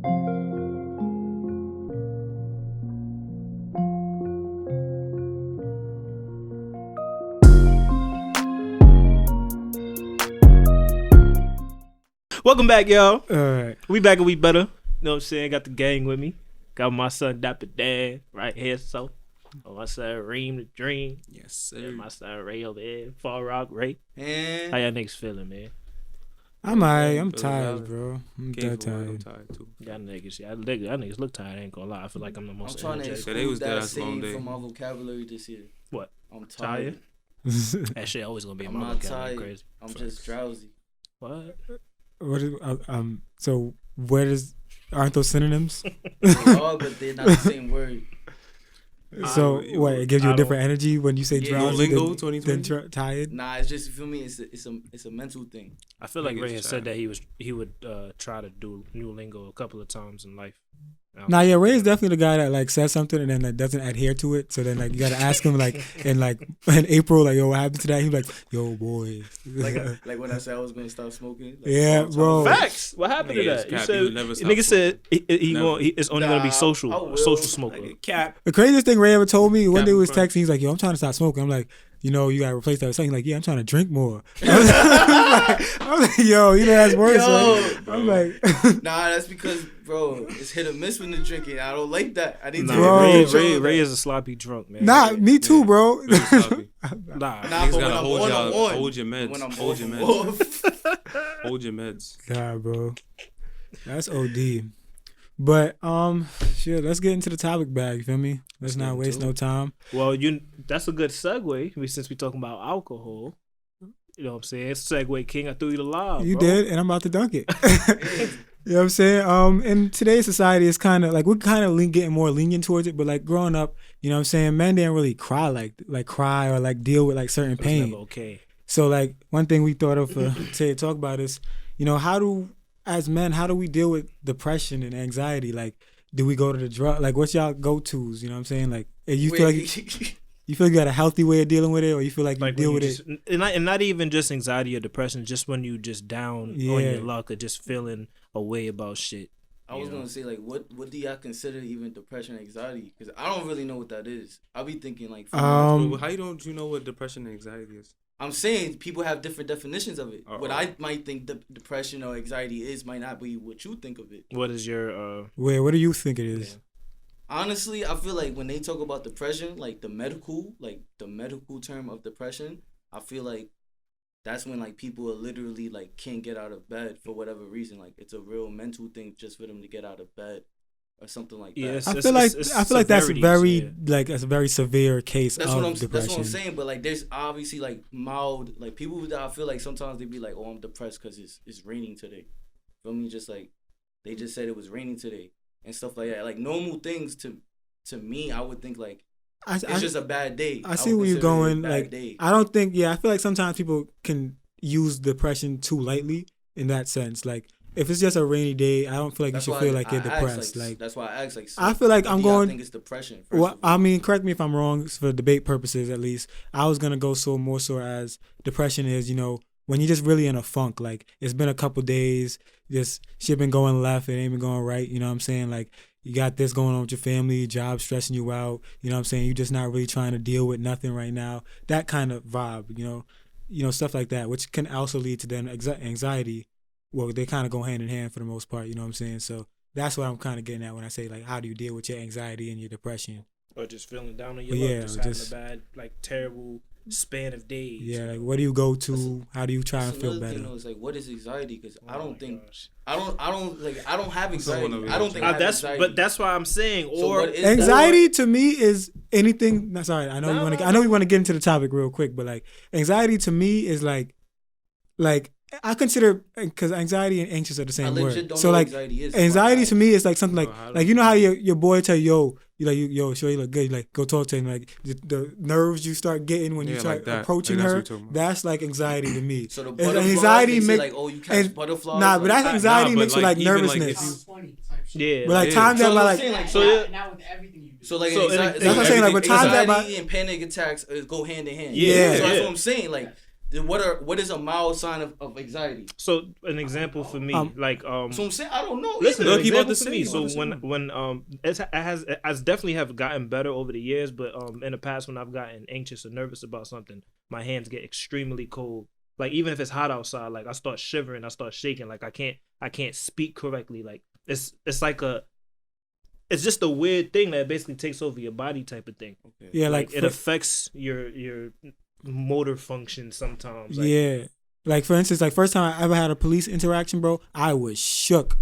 Welcome back, y'all. All right. We back and we better. You know what I'm saying? Got the gang with me. Got my son Dapper Dan right here. So, my son Reem the Dream. Yes, sir. And my son Ray over there. Fall Rock Ray. And how y'all niggas feeling, man? I'm alright. I'm tired, bro. I'm dead tired. I'm tired too. Y'all niggas look tired. I ain't gonna lie. I feel like I'm the most trying to energetic. exclude that saying from my vocabulary this year. What? I'm tired. That shit always gonna be in my vocabulary. Crazy. I'm just drowsy. What? What is so where does aren't those synonyms? They are, but they're not the same word. So what? It gives you a different energy when you say drowsy than tired. Nah, it's just, you feel me. It's a mental thing. I feel like Ray had said that he would try to do new lingo a couple of times in life. Nah, yeah, Ray is definitely the guy that like says something and then like doesn't adhere to it. So then like you gotta ask him like in April, like, yo, what happened to that? He's like, yo, boy. like when I said I was gonna stop smoking. Like, yeah, bro. Facts. What happened to that? You said nigga said it's only gonna be social smoker. Like cap. The craziest thing Ray ever told me one day was texting. He's like, yo, I'm trying to stop smoking. I'm like, you know, you gotta replace that with something. He's like, yeah, I'm trying to drink more. I was like, yo, you know that's worse. Right? I'm like, nah, that's because, bro, it's hit or miss when you're drinking. I don't like that. I need to Ray is a sloppy drunk, man. Nah, me too, bro. Nah, but gotta hold your meds. When I'm hold your meds. Hold your meds. Nah, bro. That's OD. But shit, let's get into the topic bag, you feel me? Let's not waste no time. Well, that's a good segue since we're talking about alcohol. You know what I'm saying? Segue King, I threw you the lob. You did, and I'm about to dunk it. You know what I'm saying? In today's society, it's kind of like we're kind of getting more lenient towards it. But like growing up, you know what I'm saying? Men didn't really cry or like deal with like certain pain. Never okay. So like one thing we thought of to talk about is, you know, as men, how do we deal with depression and anxiety? Like, do we go to the drug? Like, what's y'all go-tos? You know what I'm saying? Like, you feel like you got a healthy way of dealing with it, or you feel like you deal with it? And not even just anxiety or depression, just when you just down on your luck or just feeling a way about shit. I was gonna say, like, what do y'all consider even depression and anxiety? Because I don't really know what that is. I'll be thinking like, how don't you know what depression and anxiety is? I'm saying people have different definitions of it. What I might think depression or anxiety is might not be what you think of it. What is your what do you think it is? Yeah. Honestly, I feel like when they talk about depression, like the medical term of depression, I feel like that's when like people are literally like can't get out of bed for whatever reason. Like it's a real mental thing just for them to get out of bed or something like that. Yeah, I feel like that's a very severe case of depression. That's what I'm saying. But like there's obviously like mild, like people that I feel like sometimes they be like, oh, I'm depressed because it's raining today. Feel me? Just like they just said it was raining today and stuff like that. Like normal things to me, I would think like it's just a bad day. I see where you're going. Like I don't think. Yeah, I feel like sometimes people can use depression too lightly in that sense. Like if it's just a rainy day, I don't feel like you should feel like you're depressed. Like that's why I asked. Like I feel like I'm going. I think it's depression. Well, I mean, correct me if I'm wrong. For debate purposes, at least, I was gonna go more so as depression is, you know, when you're just really in a funk. Like it's been a couple days, just shit been going left, it ain't been going right. You know what I'm saying? Like you got this going on with your family, job stressing you out. You know what I'm saying? You're just not really trying to deal with nothing right now. That kind of vibe, you know, stuff like that, which can also lead to then anxiety. Well, they kind of go hand in hand for the most part, you know what I'm saying? So that's what I'm kind of getting at when I say, like, how do you deal with your anxiety and your depression? Or just feeling down on your luck, just having a bad, like, terrible span of days. Yeah, like, what do you go to? How do you try and feel better? It's like, what is anxiety? Because I don't have anxiety. I don't think I have anxiety. But that's why I'm saying, or anxiety to me is anything. Sorry, I know we want to get into the topic real quick, but like, anxiety to me is like. I consider, because anxiety and anxious are the same word. So like anxiety to me is like something like you know how your boy tell you, yo, sure you look good, you like go talk to him, like the nerves you start getting when you start approaching her, that's like anxiety to me. So the anxiety makes like, oh, you catch butterflies. Nah, but that's anxiety mixed with like nervousness. Yeah, but like times that by like not with everything you do. So like that's what I'm saying. Like with times that by and panic attacks go hand in hand. Yeah, so that's what I'm saying. Like what is a mild sign of anxiety? So an example for me, like So I'm saying I don't know. Listen, Look, an he about example to for me. say, So he about to when it's definitely have gotten better over the years, but in the past when I've gotten anxious or nervous about something, my hands get extremely cold. Like even if it's hot outside, like I start shivering, I start shaking, like I can't speak correctly. Like it's like it's just a weird thing that basically takes over your body type of thing. Okay. Yeah, Like it affects your motor function sometimes. Like, yeah. Like for instance, like first time I ever had a police interaction, bro, I was shook,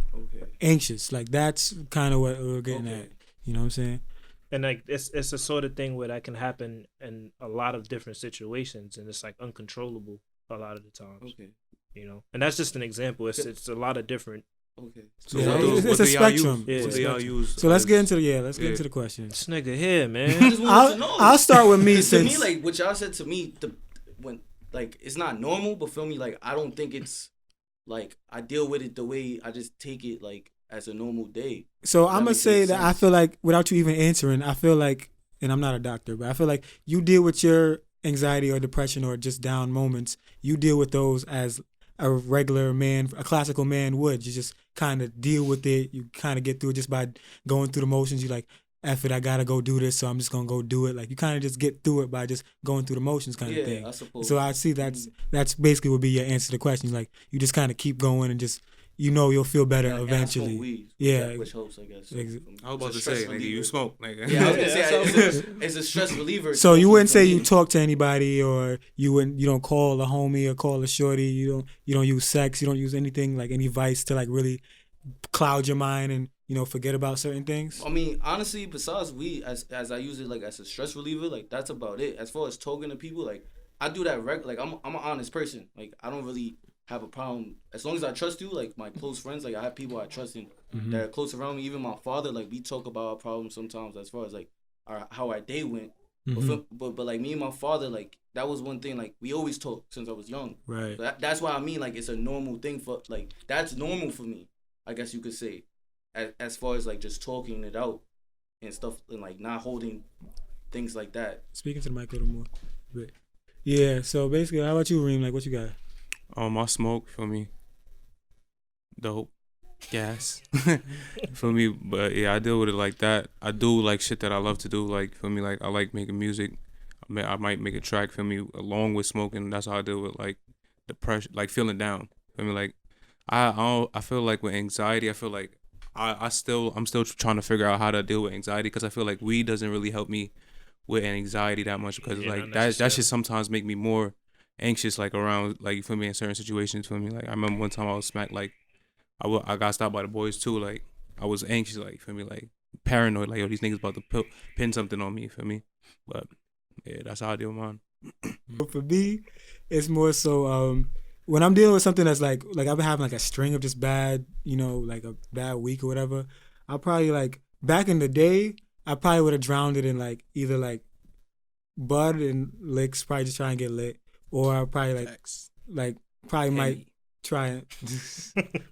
anxious. Like that's kind of what we were getting at. You know what I'm saying? and like it's a sort of thing where that can happen in a lot of different situations, and it's like uncontrollable a lot of the times. Okay. You know, and that's just an example. It's a lot of different. Okay. So Yeah, what it's do a y'all use? spectrum. Yeah. What do y'all use? So let's get into the questions. This nigga here, I man. just wanted to know. I'll start with me To since me, like what y'all said to me, when like it's not normal, but feel me, like I don't think it's like I deal with it the way I just take it like as a normal day. So That I'm gonna makes say that I sense. feel like without you even answering, I feel like, and I'm not a doctor, but I feel like you deal with your anxiety or depression or just down moments. You deal with those as a regular man, a classical man would. You just kind of deal with it. You kind of get through it just by going through the motions. You like, F it, I gotta go do this, so I'm just gonna go do it. Like you kind of just get through it by just going through the motions, kind of thing. I suppose. So I see that's basically would be your answer to the question. Like you just kind of keep going and just you'll feel better And I smoke eventually. weed, Yeah, which helps, I guess. I was about to say, nigga, you smoke, nigga. Yeah, I was gonna say it's a stress reliever. So you wouldn't say for you me. talk to anybody, or you don't call a homie or call a shorty. You don't use sex. You don't use anything like any vice to like really cloud your mind and forget about certain things. I mean, honestly, besides weed, as I use it like as a stress reliever, like that's about it. As far as talking to people, like I do that like I'm an honest person. Like I don't really have a problem as long as I trust you. Like my close friends, like I have people I trust in that are close around me. Even my father, like we talk about our problems sometimes as far as like how our day went. But like me and my father, like that was one thing. Like we always talk since I was young. Right. So that's why I mean like it's a normal thing for like that's normal for me. I guess you could say, as far as like just talking it out and stuff and like not holding things like that. Speaking to the mic a little more. But yeah. So basically, how about you, Reem? Like, what you got? I smoke, feel me. Dope. Gas. Feel me? But yeah, I deal with it like that. I do like shit that I love to do. Like, feel me? Like, I like making music. I might make a track, feel me, along with smoking. That's how I deal with like depression, like feeling down. Feel me? Like, I feel like with anxiety, I feel like I'm still trying to figure out how to deal with anxiety because I feel like weed doesn't really help me with anxiety that much because like that should sometimes make me more anxious, like around, like, you feel me, in certain situations, feel me. Like I remember one time I was smacked, like I got stopped by the boys too, like I was anxious, like, you feel me, like paranoid, like, yo, these niggas about to pin something on me, you feel me. But yeah, that's how I deal with mine. For me, it's more so when I'm dealing with something that's like I've been having like a string of just bad, like a bad week or whatever. I'll probably like back in the day, I probably would have drowned it in like either like bud and licks, probably just try and get lit, or I probably like probably might try it.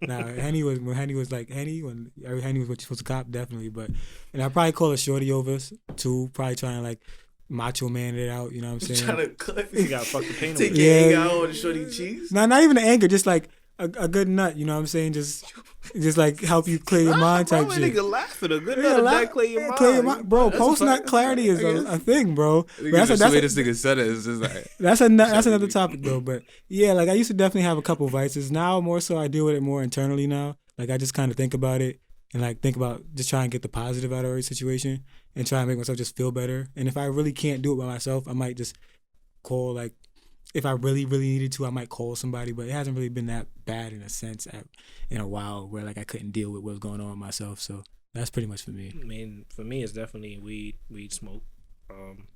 Nah, Henny was when Henny was like Henny when Henny was what you're supposed to cop, definitely. But and I probably call a shorty over too, probably trying to like macho man it out, you know what I'm saying? Trying to cut. You gotta fuck the pain away. Take your anger out on the shorty cheese. Nah, not even the anger, just like a good nut, you know what I'm saying? Just like help you clear your mind type shit. Nigga laughing. A good nut that clear your mind. Bro, post nut clarity is a thing, bro. But That's the way this nigga said it. It's just like that's another topic though. But yeah, like I used to definitely have a couple vices. Now more so I deal with it more internally now. Like I just kind of think about it and like think about just trying to get the positive out of every situation and try and make myself just feel better. And if I really can't do it by myself, I might just call, like, if I really, really needed to, I might call somebody, but it hasn't really been that bad in a sense in a while where like I couldn't deal with what was going on with myself. So that's pretty much for me. I mean, for me, it's definitely weed smoke.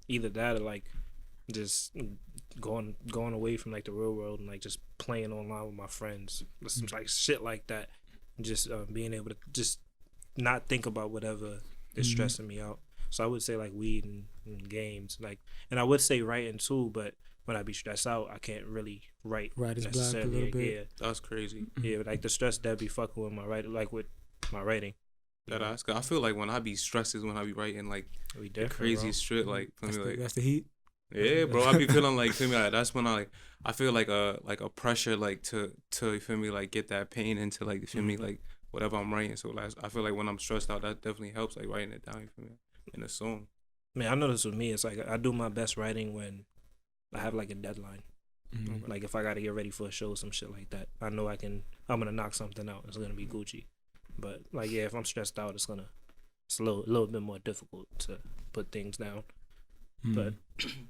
Either that or like just going away from like the real world and like just playing online with my friends, some like shit like that. Just being able to just not think about whatever is stressing me out. So I would say like weed and games, like, and I would say writing too, but when I be stressed out, I can't really write Writer's block a necessarily. little bit. Yeah, that's crazy. Yeah, but like the stress that be fucking with my writing, like with my writing. I feel like when I be stressed is when I be writing like the craziest shit. Like, that's the heat. Yeah, bro. I be feeling like, feel me, like that's when I feel like a pressure like to you feel me, like get that pain into like, you feel me, like whatever I'm writing. So like I feel like when I'm stressed out, that definitely helps, like writing it down, you feel me, in a song. Man, I notice with me, it's like I do my best writing when I have like a deadline. Mhm. Like if I gotta get ready for a show, some shit like that. I know I'm gonna knock something out. It's gonna be Gucci. But like yeah, if I'm stressed out, it's a little bit more difficult to put things down. But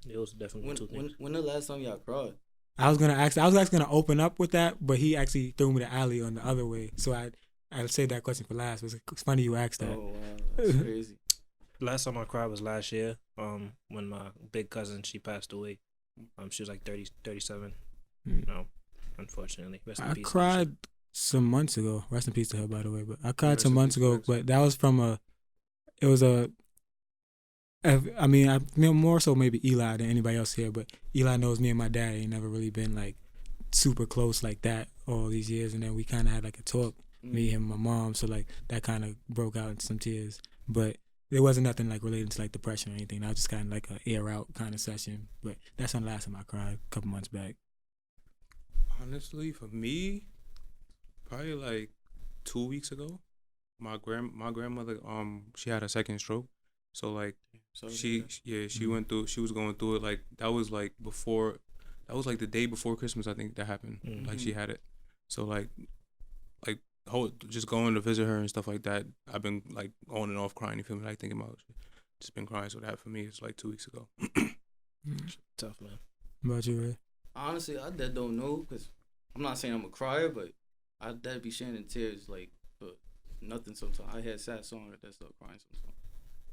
it was definitely two things. When the last time y'all cried? I was actually gonna open up with that, but he actually threw me the alley on the other way. So I saved that question for last. It's funny you asked that. Oh wow, that's crazy. Last time I cried was last year. When my big cousin, she passed away. She was like 37. You know, unfortunately. Rest in I peace. cried some months ago. Rest in peace to her, by the way. But I cried Rest some in months peace, ago. Rex. But that was from I mean, more so maybe Eli than anybody else here. But Eli knows me and my dad ain't never really been like super close like that all these years. And then we kind of had like a talk, me, him, my mom. So like that kind of broke out into some tears. But there wasn't nothing like related to like depression or anything. That was just kind of like a air out kind of session. But that's when the last time I cried, a couple months back. Honestly, for me, probably like 2 weeks ago, my grandmother she had a second stroke, so like Sorry she went through, she was going through it, like that was like the day before Christmas, I think that happened. Like she had it, so like just going to visit her and stuff like that, I've been like on and off crying, you feel me, like thinking about it. Just been crying. So that for me it's like 2 weeks ago. Tough, man. What about you, Ray? Honestly, I dead don't know, because I'm not saying I'm a crier, but I dead be shedding tears like but nothing sometimes. I had sad songs that start crying sometimes.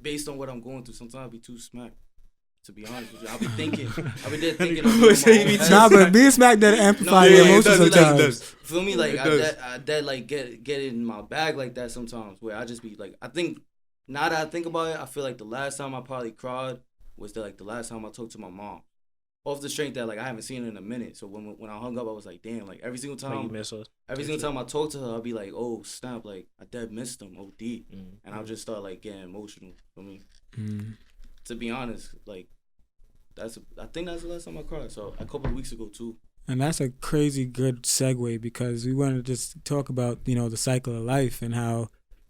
Based on what I'm going through, sometimes I be too smacked. To be honest with you, I be there thinking of it. Nah, but being smacked that amplify your emotions sometimes. Feel me? Like It does. I dead like get in my bag like that sometimes, where I just be like, I think now that I think about it, I feel like the last time I probably cried was the last time I talked to my mom. Off the strength that like I haven't seen her in a minute. So when I hung up, I was like, damn, like every single Like you time miss her. every single time I talk to her, I'll be like, oh snap, like I dead missed them, OD. Mm. And I'll just start like getting emotional for me. Mm. To be honest, like I think that's the last time I cried. So a couple of weeks ago too. And that's a crazy good segue, because we want to just talk about, the cycle of life and how,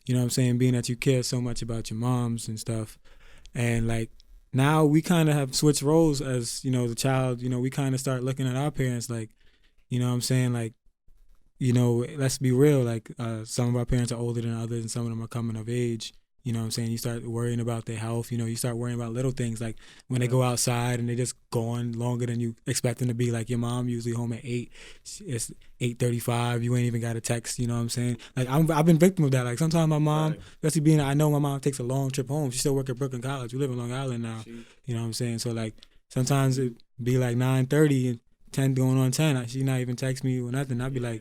what I'm saying, being that you care so much about your moms and stuff. And like now we kind of have switched roles as, the child, we kind of start looking at our parents like, what I'm saying, like, let's be real, like some of our parents are older than others and some of them are coming of age. You know what I'm saying? You start worrying about their health. You start worrying about little things like when they go outside and they just gone longer than you expect them to be. Like your mom usually home at 8. It's 8:35. You ain't even got a text. You know what I'm saying? Like I've been victim of that. Like sometimes my mom, especially being I know my mom takes a long trip home. She still work at Brooklyn College. We live in Long Island now. You know what I'm saying? So like sometimes it be like 9:30 and 10 going on 10. She not even text me or nothing. I'd be like,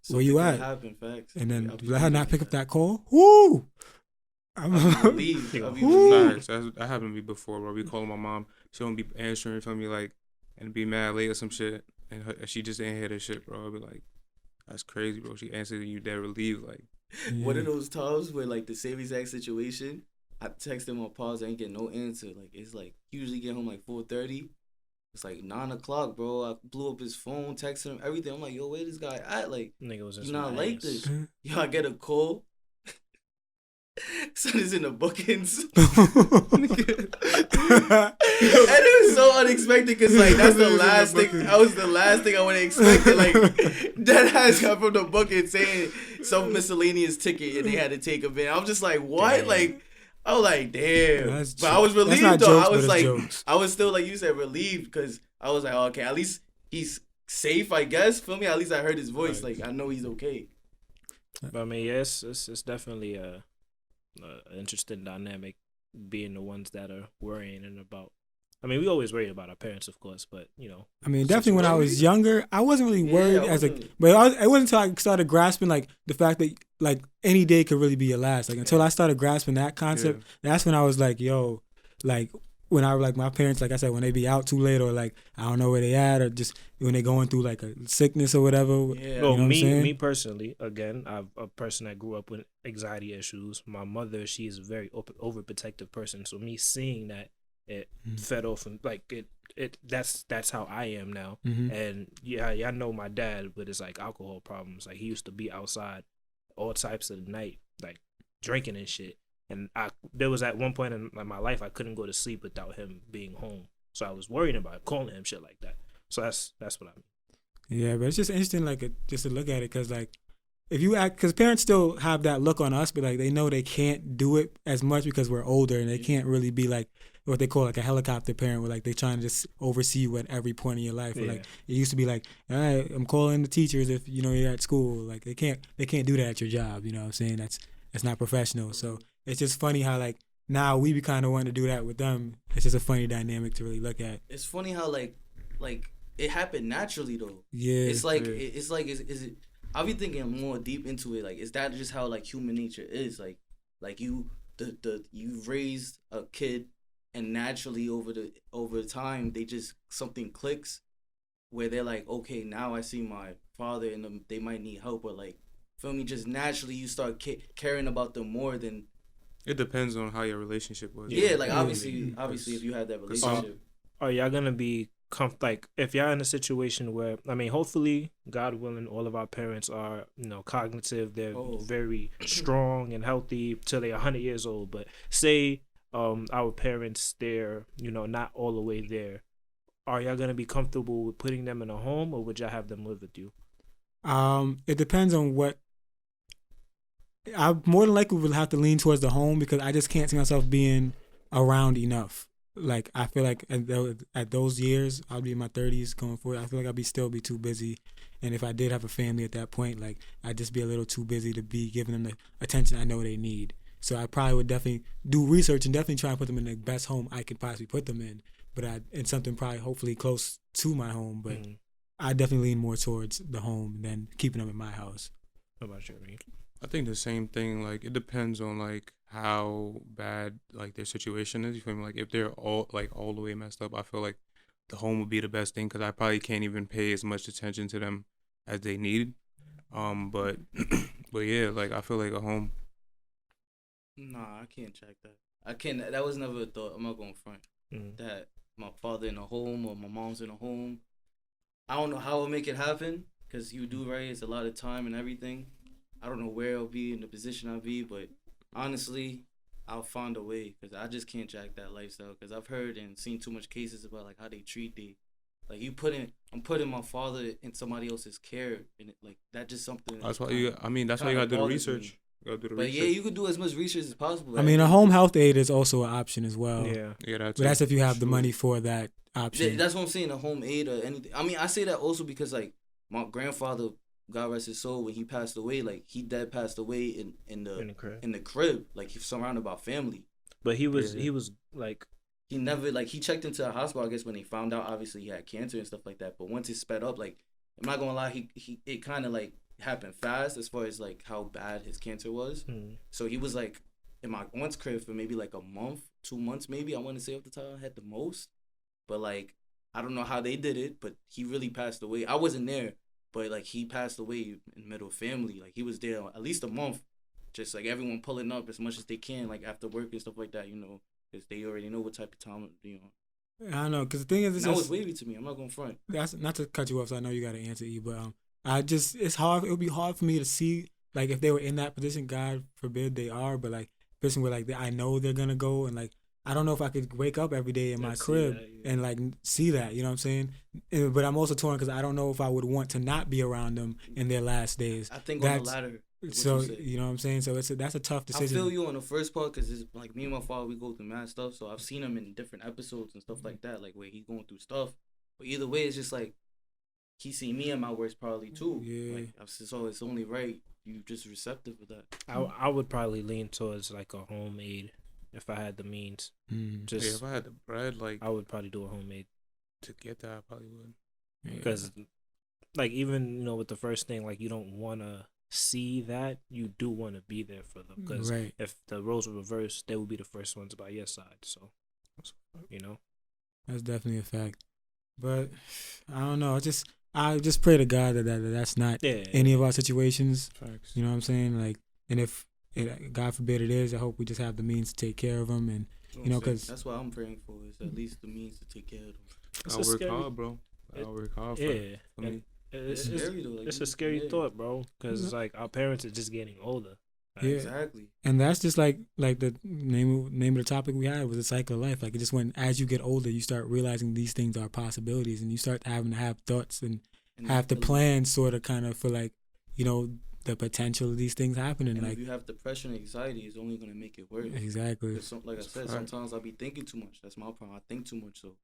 where you at? Facts. And then let her not pick up that call. Woo! I'll be Facts. That happened to me before, bro. We call my mom, she don't be answering for me, like, and be mad late or some shit, and she just ain't hear the shit, bro. I'll be like, that's crazy, bro. She answered and you dead relieved, like. One of those times where like the same exact situation, I text him on pause, I ain't get no answer. Like it's like usually get home like 4:30. It's like 9 o'clock, bro. I blew up his phone, texted him everything. I'm like, yo, where this guy at? Like, Nigga was you not like this? Yo, I get a call. Son is in the bookings. And it was so unexpected because like that's the last thing. That was the last thing I would have expected. Like that has come from the booking saying some miscellaneous ticket and they had to take a bit. I'm just like, what? Damn. Like I was like, damn. That's But I was relieved not though. jokes, I was but like, it's jokes. I was still like you said, relieved because I was like, oh, okay, at least he's safe, I guess. Feel me? At least I heard his voice. Right. Like I know he's okay. But I mean, yeah, it's definitely a interesting dynamic, being the ones that are worrying and about. I mean, we always worry about our parents, of course, but I mean, definitely when I was younger, I wasn't really worried but it wasn't until I started grasping like the fact that like any day could really be your last. Like until I started grasping that concept, that's when I was like, yo, like when I like my parents, like I said, when they be out too late or like I don't know where they at or just when they going through like a sickness or whatever. Yeah. Well, you know me personally, again, I'm a person that grew up with anxiety issues. My mother, she is a very overprotective person, so me seeing that, it fed off and like it that's how I am now. Mm-hmm. And yeah, y'all know my dad with his like alcohol problems. Like he used to be outside all types of the night, like drinking and shit. And there was at one point in like, my life I couldn't go to sleep without him being home. So I was worried about calling him shit like that. So that's what I mean. Yeah, but it's just interesting, like, just to look at it, because, like, if you act, because parents still have that look on us, but, like, they know they can't do it as much because we're older, and they can't really be, like, what they call, like, a helicopter parent, where, like, they're trying to just oversee you at every point in your life. Or, like, it used to be, like, all right, I'm calling the teachers if, you know, you're at school. Like, they can't do that at your job, you know what I'm saying? That's not professional. So it's just funny how, like, now we be kind of wanting to do that with them. It's just a funny dynamic to really look at. It's funny how like it happened naturally though. Yeah. It's like it's like is it? I'll be thinking more deep into it. Like, is that just how like human nature is? Like you you've raised a kid, and naturally over time they just something clicks, where they're like, okay, now I see my father and they might need help, or like, feel me? Just naturally you start caring about them more than. It depends on how your relationship was. Yeah, like obviously if you had that relationship. Are y'all gonna be like if y'all in a situation where, I mean, hopefully, God willing, all of our parents are, you know, cognitive, they're very strong and healthy till they're 100 years old. But say our parents, they're, you know, not all the way there. Are y'all gonna be comfortable with putting them in a home, or would y'all have them live with you? It depends on what. I more than likely will have to lean towards the home, because I just can't see myself being around enough. Like, I feel like at those years, I'll be in my 30s going forward. I feel like I'll still be too busy. And if I did have a family at that point, like, I'd just be a little too busy to be giving them the attention I know they need. So I probably would definitely do research and definitely try and put them in the best home I could possibly put them in. But in something probably hopefully close to my home. But I definitely lean more towards the home than keeping them in my house. What about you, Reed? I think the same thing. Like, it depends on like how bad like their situation is. You feel me? Like, if they're all the way messed up, I feel like the home would be the best thing, because I probably can't even pay as much attention to them as they need. But but yeah, like, I feel like a home. Nah, I can't check that. I can't. That was never a thought. I'm not going front. That my father in a home or my mom's in a home. I don't know how I'll make it happen, because you do right. It's a lot of time and everything. I don't know where I'll be in the position I'll be, but honestly, I'll find a way, because I just can't jack that lifestyle. Because I've heard and seen too much cases about like how they treat like I'm putting my father in somebody else's care, and like that just something. That's why you. I mean, that's why you gotta do the research. But yeah, you could do as much research as possible. I mean, a home health aid is also an option as well. Yeah, but that's if you have the money for that option. Yeah, that's what I'm saying. A home aid or anything. I mean, I say that also because like my grandfather, God rest his soul, when he passed away, like he passed away in the crib, like he's surrounded by family. But he was like, he never, like, he checked into a hospital, I guess, when they found out obviously he had cancer and stuff like that. But once it sped up, like, I'm not gonna lie, it kind of like happened fast as far as like how bad his cancer was. So he was like in my aunt's crib for maybe like a month, 2 months maybe, I want to say off the top of my head the most. But like, I don't know how they did it, but he really passed away. I wasn't there, but like he passed away in the middle of family. Like he was there at least a month, just like everyone pulling up as much as they can, like after work and stuff like that, you know, because they already know what type of time, you know. I don't know, because the thing is, that was wavy to me. I'm not going front. That's not to cut you off, so I know you got to answer E, but it's hard. It would be hard for me to see, like, if they were in that position. God forbid they are, but like position where like I know they're gonna go, and like I don't know if I could wake up every day in my crib and like see that. You know what I'm saying? But I'm also torn, because I don't know if I would want to not be around them in their last days. I think on the latter. So you know what I'm saying? So that's a tough decision. I feel you on the first part, because it's like me and my father, we go through mad stuff. So I've seen him in different episodes and stuff like that, like where he's going through stuff. But either way, it's just like he seen me in my worst probably too. Yeah. Like, so it's only right you just receptive of that. I would probably lean towards like a homemade if I had the means. If I had the bread, like I would probably do a homemade. To get that, I probably would. Because like, even, you know, with the first thing, like, you don't want to see that, you do want to be there for them, because if the roles were reversed, they would be the first ones by your side. So, you know, that's definitely a fact. But I don't know. I just pray to God that's not any of our situations. Facts. You know what I'm saying? Like, and if God forbid it is, I hope we just have the means to take care of them, and you know, because that's what I'm praying for, is at least the means to take care of them. It's I a work scary- hard, bro. I work hard for, Yeah, for me. It's it's scary though. Like, it's a scary yeah. thought, bro, because it's like our parents are just getting older. Like, Yeah. Exactly. And that's just like the name of the topic we had was the cycle of life. Like it just when as you get older, you start realizing these things are possibilities, and you start having to have thoughts and have to plan sort of kind of for like, you know, the potential of these things happening. And Like if you have depression and anxiety, it's only gonna make it worse. exactly. 'Cause like I said, sometimes I'll be thinking too much. That's my problem. I think too much. So,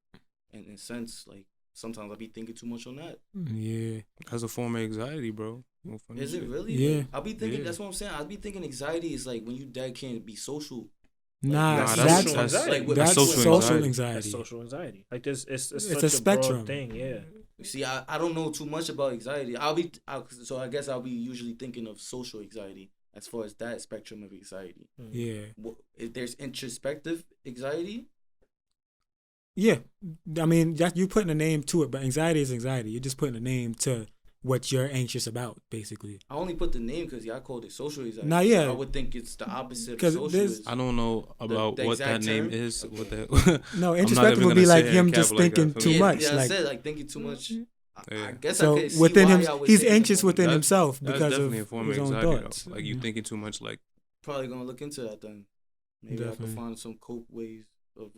and in a sense, like sometimes I'll be thinking too much on that. Yeah. That's a form of anxiety, bro. No funny Is it shit. really? Yeah. Like, I'll be thinking. Yeah. That's what I'm saying. I'll be thinking anxiety is like when you dad can't be social. Nah, that's that's social anxiety. Like, with- that's social social anxiety. anxiety. That's social anxiety. Like this, it's It's such a a spectrum. broad thing. Yeah. You see, I don't know too much about anxiety. So I guess I'll be usually thinking of social anxiety as far as that spectrum of anxiety. Yeah. If there's introspective anxiety. Yeah. I mean, just you putting a name to it, but anxiety is anxiety. You're just putting a name to what you're anxious about, basically. I only put the name because y'all called it social anxiety. Nah, yeah. I would think it's the opposite of 'Cause social. there's- Is, I don't know about the what that exact name term? is. What that? No, I'm not introspective even would be gonna like sit here him and just cap like that thinking for too me. much. Yeah, I like said like thinking too much. I Yeah. guess so I could see within why him, y'all would he's say anxious something. within That's- himself That's because definitely a of form his of own anxiety, thoughts. though. Like you thinking too much. Like Probably gonna look into that then. Maybe I Definitely. can find some cope ways of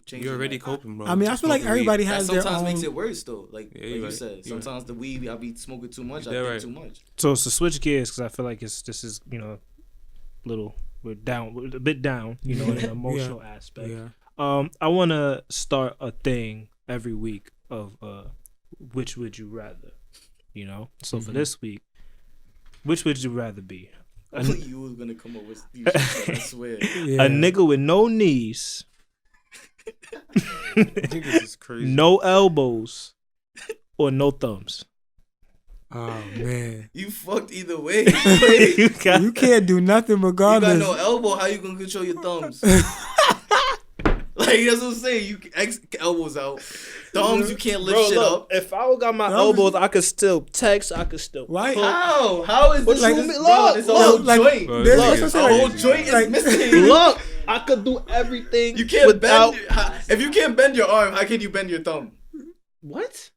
changing. you're already that. coping, bro. I mean, I Just feel like smoking weed. everybody That has their sometimes own. makes it worse though. Like, Yeah, like you're you right. said, You're right. sometimes the weed I be smoking too much. I You're think right. too much. So to switch gears, because I feel like this is we're a bit down, in an emotional aspect. Yeah. I want to start a thing every week of which would you rather, So for this week, which would you rather be? I knew you was gonna come up with these shit, I swear. Yeah. A nigga with no knees, Niggas is crazy. no elbows, or no thumbs? Oh man, You fucked either way. You got- you can't do nothing You got regardless. no elbow. How you gonna control your thumbs? Like that's what I'm saying. You elbows out, thumbs. You can't lift Bro, shit look, up. if I got my Thumbs- elbows, I could still text. I could still. Why? cook. How? How is this? Like, Bro, look, it's a whole like, joint. Bro, There's- this that's nigga what A I'm is whole saying. crazy. joint Like- is missing. Look, I could do everything. You can't without. If you can't bend your arm, how can you bend your thumb? What?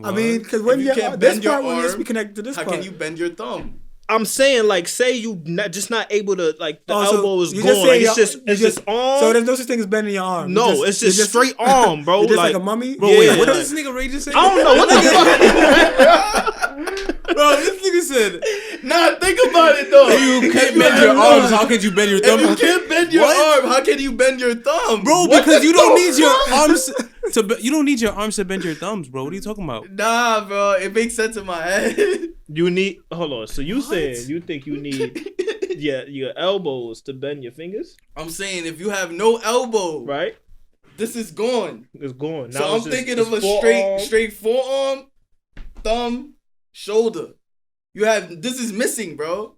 I mean, because when If you you can't this bend your part will just arm, be connected to this How part. can you bend your thumb? I'm saying, like, say you just not able to, like, the Oh, so elbow is you gone. just say Like, your- it's you just arm. So there's no such thing as bending your arm. No, You it's just you're straight arm, bro. You're just like, like a mummy. Bro, Yeah, wait, what like- did this nigga Ray just say? I don't know what the fuck. Bro, this nigga said, Nah, think about it though. you can't bend your arms. How could you bend your If thumb? you can't bend your What? arm, how can you bend your thumb? Bro, What because the you don't fuck? need your arms you don't need your arms to bend your thumbs, bro. What are you talking about? Nah, bro, it makes sense in my head. You need. Hold on. So you saying you think you need your elbows to bend your fingers, I'm saying if you have no elbow, right? this is gone. It's gone. Now So I'm it's just- thinking it's of a forearm. straight forearm, thumb, shoulder. This is missing, bro.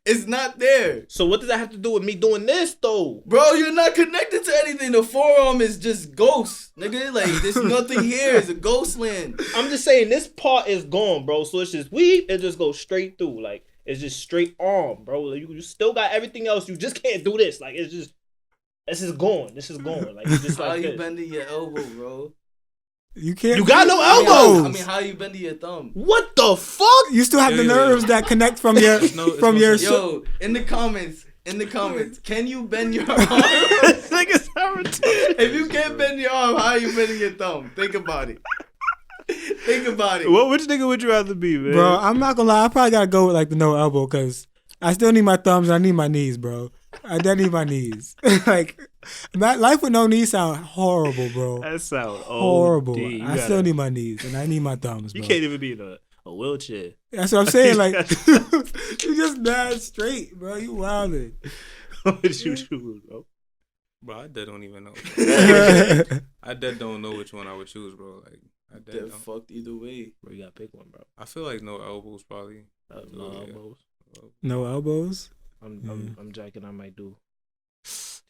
It's not there. So what does that have to do with me doing this though? Bro, you're not connected to anything. The forearm is just ghost, nigga. Like, there's nothing here. It's a ghost land. I'm just saying this part is gone, bro. So it's just it just goes straight through. Like it's just straight arm, bro. Like, you still got everything else. You just can't do this. Like this is gone. This is gone. Like it's just How like you this. bending your elbow, bro? You can't. You got no I elbows. mean, how you bending your thumb? What the fuck? You still have the Yeah. nerves that connect from your It's no your. sense. Yo, in the comments, can you bend your arm? This nigga's retarded. If you can't bend your arm, how are you bending your thumb? Think about it. Think about it. Which nigga would you rather be, man? Bro, I'm not gonna lie. I probably gotta go with like the no elbow because I still need my thumbs. And I need my knees, bro. I don't need my knees. Like, life with no knees sound horrible, bro. That sound Horrible. OD. I still need my knees and I need my thumbs, bro. You can't even be in a wheelchair. That's what I'm saying. Like, you just mad straight, bro. You wildin'. What would you choose, bro? Bro, I dead don't even know. I dead don't know which one I would choose, bro. Like, I dead They're don't. fucked either way. Bro, you gotta pick one, bro. I feel like no elbows, probably. No Yeah. elbows. No elbows, I'm jacking. I might do.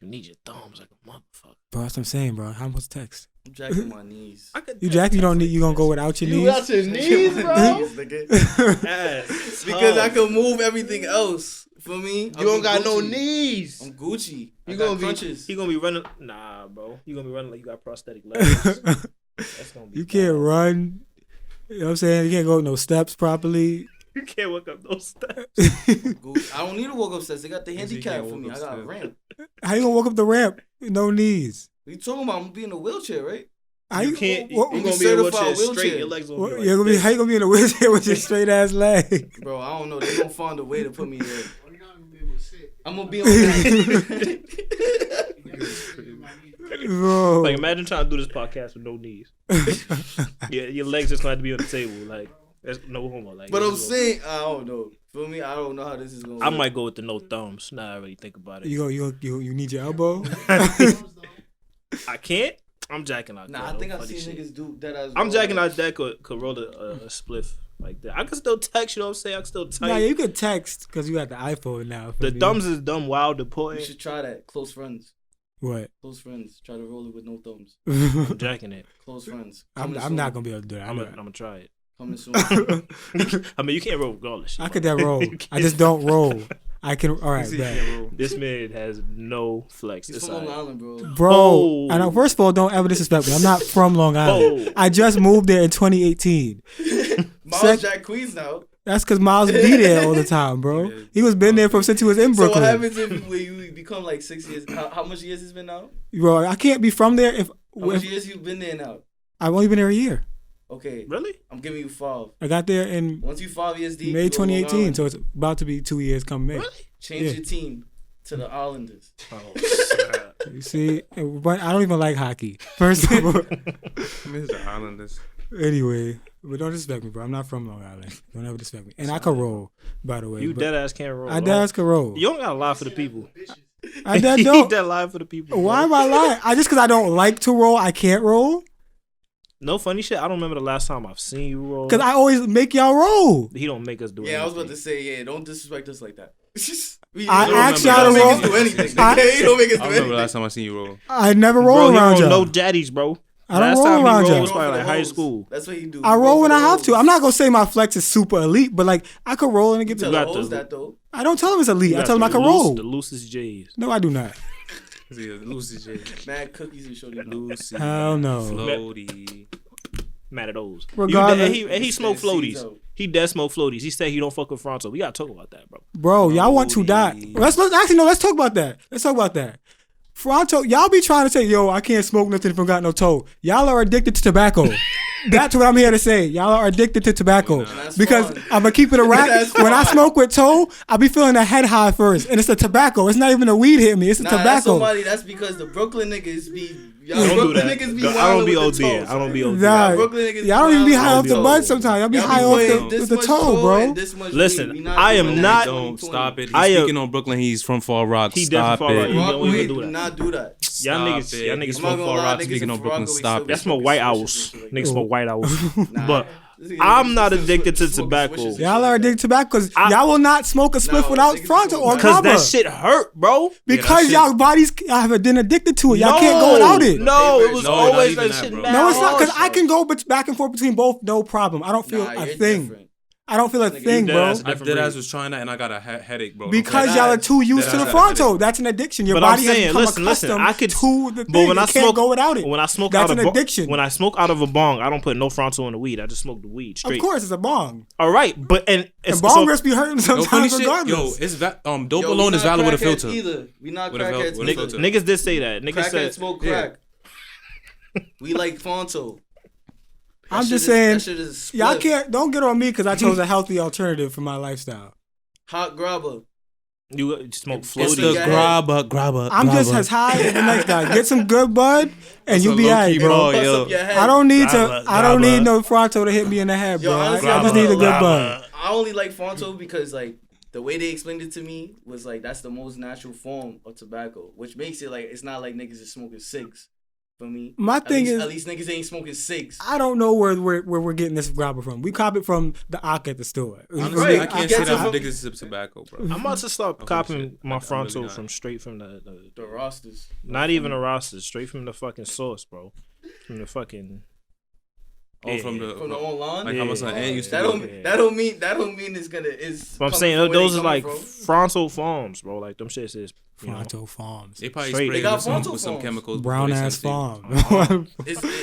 You need your thumbs like a motherfucker. bro. That's what I'm saying, bro. How much text? I'm jacking my knees. You jack? You don't need. You gonna go without your You knees? got your knees, My bro. knees, nigga. Ass Because I tough. can move everything else. For me, You don't got no Gucci. knees. I'm Gucci. I You got gonna be crunches. He gonna be running. Nah, bro. You gonna be running like you got prosthetic legs. That's gonna be You can't bad. run. You know what I'm saying? You can't go no steps properly. You can't walk up those steps. I don't need to walk upstairs. They got the Yes, you handicap can't for me. walk I got a upstairs. ramp. How you gonna walk up the ramp with no knees? What you talking about? I'm gonna be in a wheelchair, right? How You can't. what- You're what- gonna be in a wheelchair certified straight. wheelchair. Your legs gonna what- be like you're gonna be, this. how you gonna be in a wheelchair with your straight ass leg? Bro, I don't know. They gonna find a way to put me there. I'm gonna be on that. Bro. Like imagine trying to do this podcast with no knees. Yeah, your legs just gonna have to be on the table. Like that's no homo. Like, But it's I'm just saying, I don't know. Feel me? I don't know how this is gonna I work. might go with the no thumbs. Now I really think about it. You need your elbow? I can't. I'm jacking out. Nah, that, I think no I've funny seen shit. niggas do that as I'm jacking out that could roll a spliff like that. I can still text. You know what I'm saying? I can still type. Nah, you could text because you got the iPhone now. The feel me? thumbs is dumb, wild, You important. should try that. Close friends. What? Close friends. Try to roll it with no thumbs. I'm jacking it. Close friends. I'm Coming not soon. gonna be able to do that. I'm gonna try it. Coming soon. I mean, you can't roll regardless. I could that roll. I just don't roll. I can. All right, You bet. can't roll. This man has no flex. He's It's from Long alright. Island, bro. Bro, Oh. I know. First of all, don't ever disrespect me. I'm not from Long Island. Oh. I just moved there in 2018. Miles Sec- Jack Queens now. That's because Miles be there all the time, bro. He was been there from since he was in So what Brooklyn. happens if when you become like 6 years? How much years it's been now? Bro, I can't be from there if How much years you been there now? I've only been there a year. Okay, Really? I'm giving you 5. I got there in Once you 5 years deep, May you go to Long 2018, Island. so it's about to be 2 years come May. Really? Change Yeah. your team to the Islanders. Oh, snap. You see, but I don't even like hockey. First of all, I miss the Islanders. anyway, but don't disrespect me, bro. I'm not from Long Island. Don't ever disrespect me. And I can roll, by the way. You but dead ass can't roll. I dead ass can roll. You don't gotta lie for the people. I dead You don't. dead lie for the people. Why bro. am I lying? I just because I don't like to roll, I can't roll. No funny shit. I don't remember the last time I've seen you roll. Because I always make y'all roll. He don't make us do it. Yeah, I was about to say, yeah, don't disrespect us like that. I asked y'all to don't roll- make us do anything. I- Okay, you don't make us I do remember anything. last time I seen you roll. I never Bro, roll he around roll y'all. no daddies, bro. I don't Last roll time he around rolled y'all. was probably For the like high hoes. school. That's what you do. I You roll when for I the have to. hoes. I'm not gonna say my flex is super elite, but like I could roll and get Tell the. the got hoes the- that though. I don't tell them it's elite. You I got tell them I the can loose- roll. The loosest J's. No, I do not. Yeah, Lucy J. Mad cookies and shorty. Lucy. Hell no. Floaty. Mad at those. Regardless- And he smoked Spit floaties. seeds out. He dead smoke floaties. He said he don't fuck with fronto. We gotta talk about that, bro. Bro, y'all want to die. Let's actually no. Let's talk about that. Let's talk about that. Fronto, y'all be trying to say, yo, I can't smoke nothing if I got no toe. Y'all are addicted to tobacco. That's what I'm here to say. Y'all are addicted to tobacco. That's Because fine. I'm gonna keep it a rack. That's When I fine. smoke with toe, I be feeling a head high first, and it's the tobacco. It's not even the weed hitting me. It's the Nah, that's tobacco. somebody. That's because the Brooklyn niggas be. Y'all Don't do Brooklyn that. niggas be I don't wildin' be with the OD. toes, I don't be right? OD. Nah, Brooklyn niggas y'all don't even be be high wildin' off with the the bud toes. sometimes. Y'all be Y'all high off putting the, this the much toe, toe bro. and this much Listen, weed. We not I am doing that. not- Don't stop it. He's I am- speaking on Brooklyn. He's from Fall Rock. He Stop definitely Fall it. Rock. Rock don't even weed, do do that. not do that. Y'all niggas- Stop y'all it. niggas He's I'm from not gonna Fall lie, Rock. niggas Speaking in on Brooklyn. Rockaway Stop still it. That's be my white smoking owls. switches like Niggas that. smoke white owls. Nah. But This nigga I'm niggas not still addicted to smoking tobacco. swishes and Y'all shit are like addicted that. to tobacco because y'all will not smoke a spliff No, without niggas fronto smoke or that. Cause cover. that shit hurt, bro. Because shit- y'all bodies have been addicted to it. Y'all can't go without it. No, it was No, not always even that that, shit. bro. mad No, it's not because hard. I can go back and forth between both, no problem. I don't feel Nah, a you're thing. different. I don't feel a Nigga, thing, you bro. dead ass- I Different dead ass breed. was trying that and I got a headache, bro. Because Dead y'all are ass. too used Dead to the ass fronto. headache. That's an addiction. Your But I'm body has saying, become listen, accustomed I could. to the But thing. when You I can't smoke, go without it. when I smoke That's out an of addiction. when I smoke out of a bong, I don't put no fronto in the weed. I just smoke the weed Of straight. course, it's a bong. All right, but and And bong rips be hurting No funny sometimes shit. regardless. Yo, it's dope Yo, alone we is not valid with a crackheads filter. Either. We not With a vel- crackheads with a either. filter. niggas did say that. Niggas Crackheads said smoke yeah. crack. We like Fonto. I'm just saying, that shit is y'all split. don't get on me because I chose a healthy alternative for my lifestyle. Hot grabber. you smoke It's It's the floaties. guy- grabber. I'm just as high as the next guy. Get some good bud, and That's you'll a be low-key alright, bro. ball, Bust yo. up your head. I don't need to. Grabba, I don't grabba. need no fronto to hit me in the head, Yo, bro. honestly, I just need a good grabba. bud. I only like Fonto because like the way they explained it to me was like that's the most natural form of tobacco, which makes it like it's not like niggas is smoking cigs. For me, My thing is, at least niggas ain't smoking cigs. I don't know where we're getting this grabber from. We cop it from the Ak at the store. Honestly, Right, I can't get say it that from- niggas sip tobacco, bro. I'm about to stop Oh, copying shit. my I'm really fronto not. from straight from the The rosters. not even the rosters, straight from the fucking source, bro. From the fucking. Oh, from the From the online. like how my son Ant used to that do. don't mean it's gonna is. But I'm coming saying from where those they are like coming fronto farms, bro. Like them shits is You know? Fronto Farms. They probably Straight. sprayed They got with some, frontal with some farms. chemicals. Brown before they ass sent it. farm.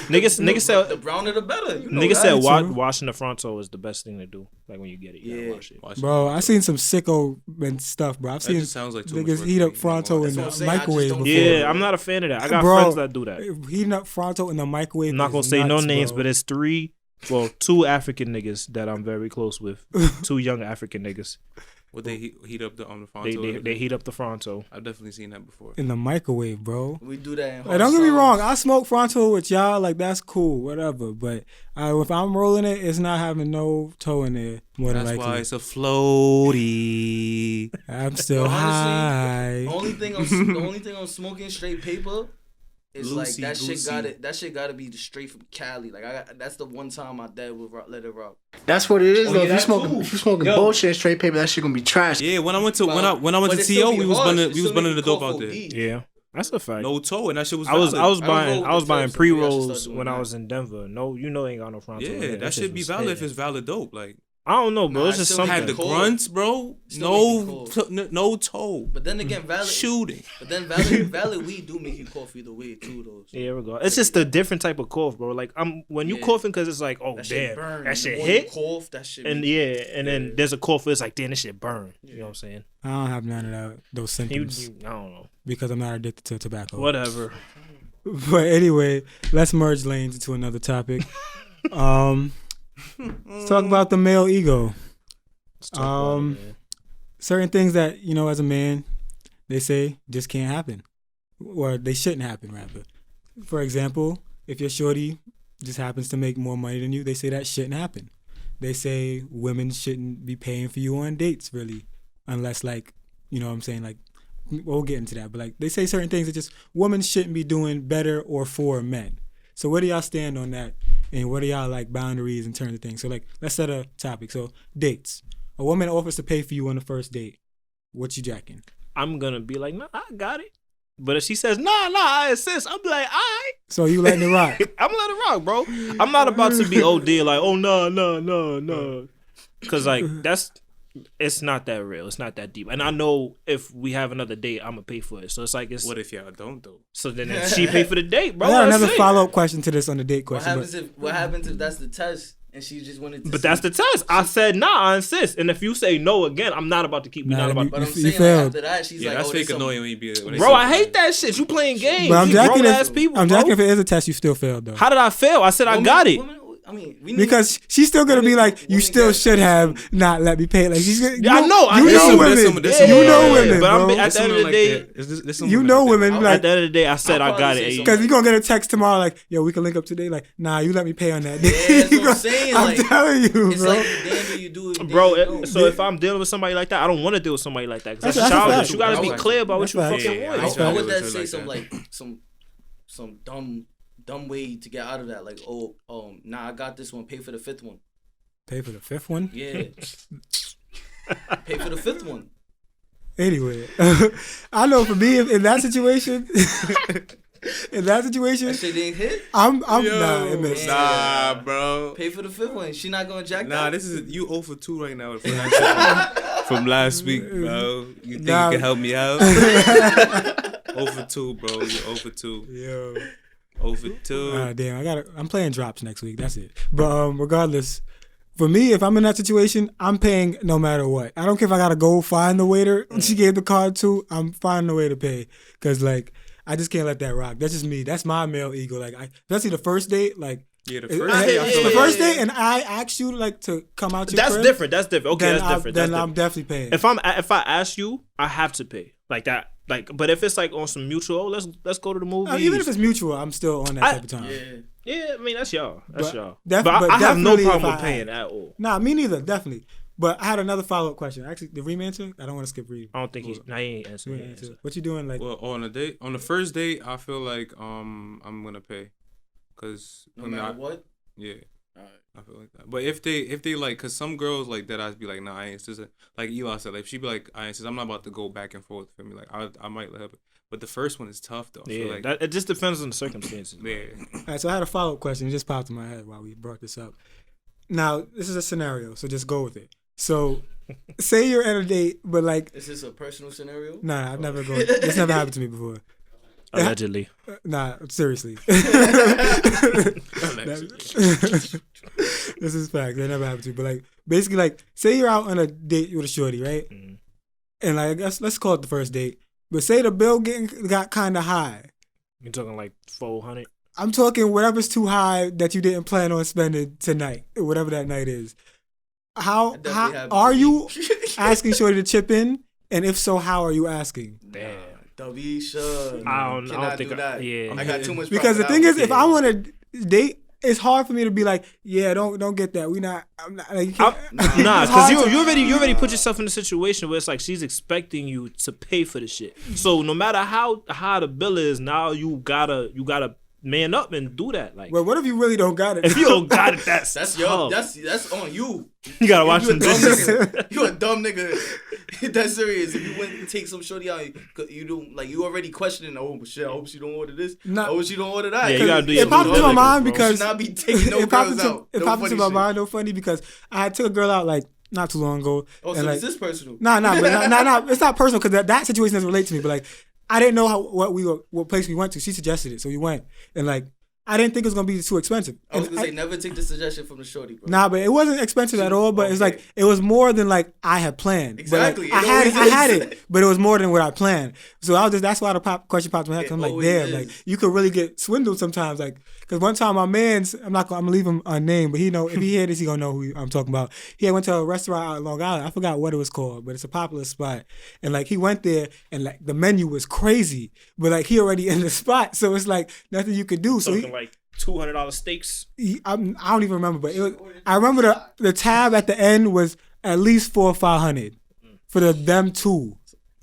Niggas said- the browner the better. You know Niggas that. said True. washing the fronto is the best thing to do. Like when you get it, you gotta Yeah. wash it. Watch it. Bro, I seen some sicko and stuff, bro. I've That seen just sounds like too much niggas work heat to up me. Fronto in That's what the I'm saying. I just microwave don't before. feel Yeah, I'm not a fan of that. I got Bro, friends that do that. Heating up Fronto in the microwave. I'm not gonna is say no nuts, names, bro. but it's two African niggas that I'm very close with. Two young African niggas. Would they heat up the Fronto? They heat up the fronto. I've definitely seen that before. in the microwave, bro. We do that. In Like, don't get me hard wrong. sauce. I smoke Fronto with y'all. Like, that's cool, whatever. But if I'm rolling it, it's not having no toe in there. More than That's likely. why it's a floaty. I'm still Honestly, high. The only thing I'm smoking straight paper is like Loosey that shit goosey. that shit gotta be straight from Cali. Like that's the one time my dad would let it rock. That's what it is, Oh, though. yeah, If you that too. smoking Yo. bullshit and straight paper, that shit gonna be trash. Yeah, when I went to when I went But to it still TO, be we was harsh. burning It still the make dope you out cough there. OD. Yeah, that's a fact. No toe, and that shit was. I was valid. buying roll I was with buying the Texas, so maybe I should pre-rolls start when doing I that. was in Denver. No, you know ain't got no fronto. in Yeah, there. that shit should be was valid if hitting. it's valid dope. Like I don't know, bro. Nah, It's it just still something. had the cold. grunts, bro. Still make you No, cold. no toe. But then again, valid Shooting. But then valid weed do make you cough either way too, though. So. Yeah, we go. It's just a different type of cough, bro. Like when you Yeah. coughing, cause it's like, oh That shit damn, burn. that The shit more hit, you cough, that shit. and make- and then there's a cough where it's like, damn, this shit burn. You know what I'm saying? I don't have none of those symptoms I don't know. because I'm not addicted to tobacco. Whatever. But anyway, let's merge lanes into another topic. Let's talk about the male ego. Let's talk about it, man. Certain things that, as a man, they say just can't happen. Or they shouldn't happen, rather. For example, if your shorty just happens to make more money than you, they say that shouldn't happen. They say women shouldn't be paying for you on dates, really. Unless, like, you know what I'm saying? Like, we'll get into that. But, like, they say certain things that just women shouldn't be doing better or for men. So where do y'all stand on that? And what are y'all, like, boundaries in terms of things? So, like, let's set a topic. So, dates. A woman offers to pay for you on the first date. What you jacking? I'm gonna be like, nah, I got it. But if she says, nah, I insist, I'm like, all right. So you letting it rock? I'm letting it rock, bro. I'm not about to be OD like, oh no. Cause like it's not that real. It's not that deep. And I know if we have another date, I'm gonna pay for it. So it's like What if y'all don't though? so then she pay for the date, bro. I got that's another it. follow-up question to this on the date What question. happens if that's the test and she just wanted to? But that's the test. I said nah, I insist. And if you say no again, I'm not about to keep. Nah, Not about. But I'm You saying like, failed. after that, she's Yeah, like, that's oh, fake this annoying when you be. When they Bro, say I hate that. that shit. You playing games. But I'm We jacking grown-ass if people, I'm bro. jacking if it is a test, you still failed though. How did I fail? I said I got it. I mean, we need, Because she's still gonna be like, you women still get- should have not let me pay. Like she's gonna. Yeah, I know. I You hate know some- women. there's You some- know yeah, women, but I'm bro. at the end of the day, You know women. I'll- Like At the end of the day, I said I'll I got probably it. say because you gonna get a text tomorrow like, yo, we can link up today. Like, nah, you let me pay on that day. Yeah, that's You what go- I'm saying. I'm Like, telling you, it's bro. like damn do you do it, damn Bro, you don't. so if I'm dealing with somebody like that, I don't want to deal with somebody like that. 'Cause that's That's a childish. fact. You gotta be That's clear about what That's you facts. fucking Yeah, want. That's How facts. would that Shit say like some dumb way to get out of that? Like, nah, I got this one. Pay for the fifth one. Pay for the fifth one. Yeah. Pay for the fifth one. Anyway, I know for me in that situation, That shit ain't hit. I'm nah, it missed. Nah, bro. Pay for the fifth one. She not gonna jack Nah, that. this is you 0 for 2 right now from last week, bro. You think Nah. you can help me out? 0 for 2, bro. You 0 for 2. Yo. 0 for 2. Damn, I'm playing drops next week. That's it. But regardless, for me, if I'm in that situation, I'm paying no matter what. I don't care if I gotta go find the waiter she gave the card to. I'm finding a way to pay because like I just can't let that rock. That's just me. That's my male ego. Like especially the first date. Like Yeah, the it- first it- day I it's feel the like first date, and I ask you like to come out to your That's crib, different. That's different. Okay, Then that's different. Then That's I'm different. definitely paying. If I ask you, I have to pay like that. Like, but if it's like on some mutual, let's go to the movies. Even if it's mutual, I'm still on that type of time. Yeah. yeah, I mean that's y'all. That's But y'all. def- but but I have no definitely problem if with I paying ask. at all. Nah, me neither. Definitely. But I had another follow up question. Actually, did Reem answer? I don't want to skip Reem. I don't think he's. Nah, he ain't answering. Reem answer. What you doing? Like, Well, on the first date, I feel like I'm gonna pay, cause No matter what. Yeah. Alright. I feel like that. But if they like, cause some girls like that, I'd be like, nah, I ain't. Just like Eli said, like if she be like, I ain't. I'm not about to go back and forth. For me, like I might let her. But the first one is tough though. I feel Yeah, like, that, it just depends on the circumstances. yeah. all right, so I had a follow up question. It just popped in my head while we brought this up. Now, this is a scenario, so just go with it. So say you're at a date, but like, Is this a personal scenario? nah, I've never gone. This never happened to me before. Allegedly. Nah, seriously. This is fact. That never happened to me. But like, basically, like, say you're out on a date with a shorty, right? Mm. And like, I guess let's call it the first date. But say the bill got kind of high. You talking like 400? I'm talking whatever's too high that you didn't plan on spending tonight, whatever that night is. How That definitely happened are to me. you asking shorty to chip in? And if so, how are you asking? Damn. Davisha. I don't Cannot think do that. yeah. I got too much. Because the pride for thing that is, one. if I want to date, it's hard for me to be like, yeah, don't get that. I'm not like, you can't, Nah, It's because hard you to- already put yourself in a situation where it's like she's expecting you to pay for the shit. So no matter how high the bill is, now you gotta man up and do that. Like, Well, what if you really don't got it? if you don't got it, that's That's tough. that's on you. You gotta watch You some a dumb dishes. nigga. You a dumb nigga. That's serious. If you went and take some shorty out, you do like you already questioning. Oh shit! I hope she don't order this. Nah. I hope she don't order that. Yeah, you gotta do It your popped into my due mind diligence, Bro, because should not be taking no it popped girls into out. it No popped funny into my shit. mind. No funny because I took a girl out like not too long ago. Oh, and so like, is this personal? Nah, but nah. It's not personal because that situation doesn't relate to me. But like, I didn't know what place we went to. She suggested it, so we went, and like, I didn't think it was gonna be too expensive. I was And gonna say never take the suggestion from the shorty, bro. Nah, but it wasn't expensive at all. But it's Okay. like it was more than like I had planned. Exactly. But, like, It I always had is. it, but it was more than what I planned. So I was that's why the question popped in my head. 'Cause I'm It like, always damn, is. like you could really get swindled sometimes. Like, because one time my man's, I'm gonna leave him unnamed, but he know if he hear this, he gonna know who I'm talking about. He went to a restaurant out in Long Island. I forgot what it was called, but it's a popular spot. And like he went there, and like the menu was crazy, but like he already in the spot, so it's like nothing you could do. So Something like $200 steaks. I don't even remember, but I remember the tab at the end was at least $400 or $500 for them two.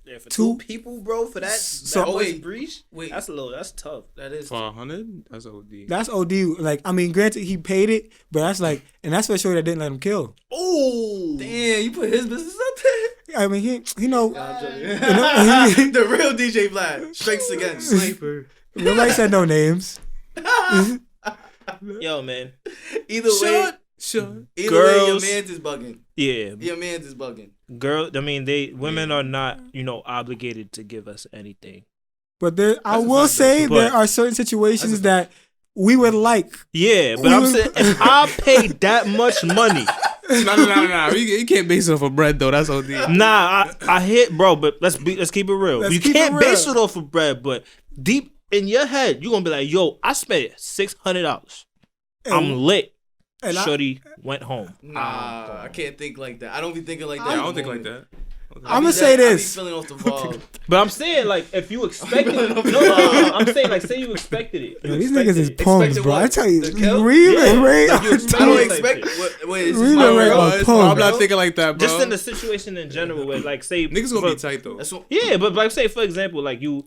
Yeah, for Two- two people, bro, for that, So- that much wait, breach, wait. that's tough. That is 500. That's OD. That's OD. Like, I mean, granted he paid it, but that's like, and that's for sure that didn't let him kill. Oh, damn. You put his business out there. I mean, he know. The real DJ Vlad. Strikes again. Sniper. Nobody said no names. yo, man. Either way, Sure. either way, your Girls- man's is bugging. Yeah, Your man's is bugging. I mean, women are not, obligated to give us anything. But I That's a will fact, say but- there are certain situations that we would like. Yeah, but I'm saying if I pay that much money, No. You can't base it off of bread though. That's OD. nah, I hit, bro. But let's keep it real. Let's You keep can't it base real. it off of bread, but deep in your head, you're gonna be like, yo, I spent $600. I'm lit. and I- Shorty went home. Nah, I can't think like that. I don't be thinking like that. Yeah, I at don't the think like moment. that. I'm gonna say I be this. feeling off the ball. But I'm saying, like, if you expected no, I'm saying, like, say you expected it. Yo, You these niggas is expected it. poems, Expected bro. what? I tell you, The kill? read Yeah. it, Ray. Like, you I'm I expect- telling don't you. expect. Wait, is Read this it my right word? on Is this poem. my I'm not word? thinking like that, bro. Just in the situation in general, where, like, say Niggas gonna be tight though. That's what, Yeah, but like, say for example, like you.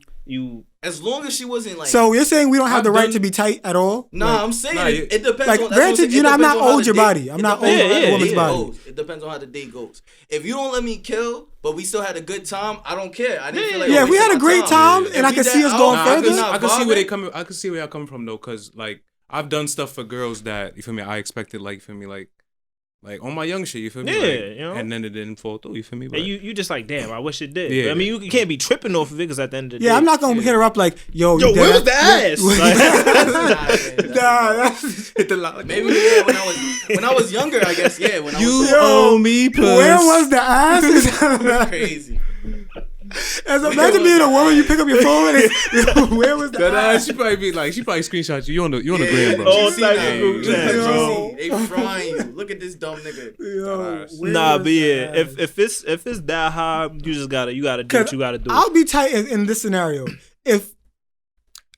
as long as she wasn't like. So you're saying we don't have I've the right done- to be tight at all? Nah, Like, I'm saying nah, it depends like, on. that's what I'm granted, saying. you It know, I'm depends not on how owed the your date- body. I'm it not depends owed on how a the woman's date body. goes. It depends on how the date goes. If you don't let me kill, but we still had a good time, I don't care. I didn't feel like Yeah, I if we had a wasted my great time If and I we could that see us out, going Nah, further, I can see where vibing. they coming. I can see where y'all coming from though, cause like I've done stuff for girls that you feel me. I expected like you feel me like on my young shit. You feel me? Yeah, Like, you know? and then it didn't fall through. You feel me? But And you just like, damn, I wish it did. Yeah. But, I mean, you can't be tripping off of it because at the end of the day. yeah, I'm not gonna hit her up like, yo, Yo, you where dead was the ass? Like- Nah, that's, hit the lock. Maybe yeah, when I was younger, I guess yeah. When I You was Yo, owe me, puss. where was the ass? crazy. As imagine being a woman, you pick up your phone and where was the That ass, ass? she probably screenshot you. You on the Yeah, gram, bro. Oh, you see type that? of group chat, You bro. see, they frying you. Look at this dumb nigga. Yo, where Nah, was but the yeah, ass? if it's that high, you just gotta do what you gotta do. I'll be tight in this scenario.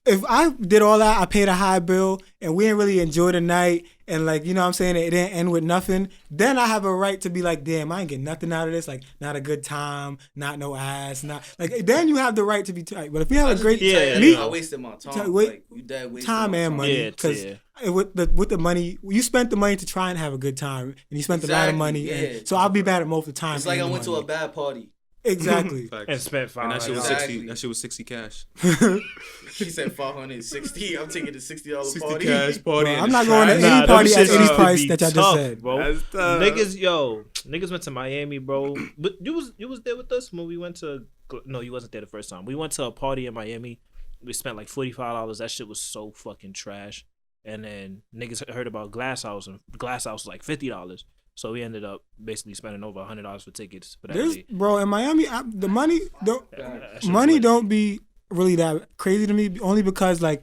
If I did all that, I paid a high bill, and we didn't really enjoy the night, and like, you know what I'm saying, it didn't end with nothing, then I have a right to be like, damn, I ain't getting nothing out of this, like, not a good time, not no ass, not, like, then you have the right to be tight. But if we have a great Yeah, me, I wasted my time. Wait, Like, you dead wasted time my and time. money, Yeah, because yeah. with the money, you spent the money to try and have a good time, and you spent a lot of Exactly, money, yeah. and so I'll be bad at most of the time. It's like I and the went to money. a bad party. Exactly. Facts. And spent And that shit was Exactly. 60. That shit was 60 cash. He said 560. I'm taking the $60 60 party. cash party. Bro, and I'm the not going to trash. any them party at shits any used to price be that y'all just tough, said. bro. That's tough. Niggas went to Miami, bro. But you was there with us when we went to. No, you wasn't there the first time. We went to a party in Miami. We spent like $45. That shit was so fucking trash. And then niggas heard about Glass House, and Glass House was like $50. So we ended up basically spending over $100 for tickets for that day. Bro, in Miami, the money That shit money was lit. don't be really that crazy to me. Only because like,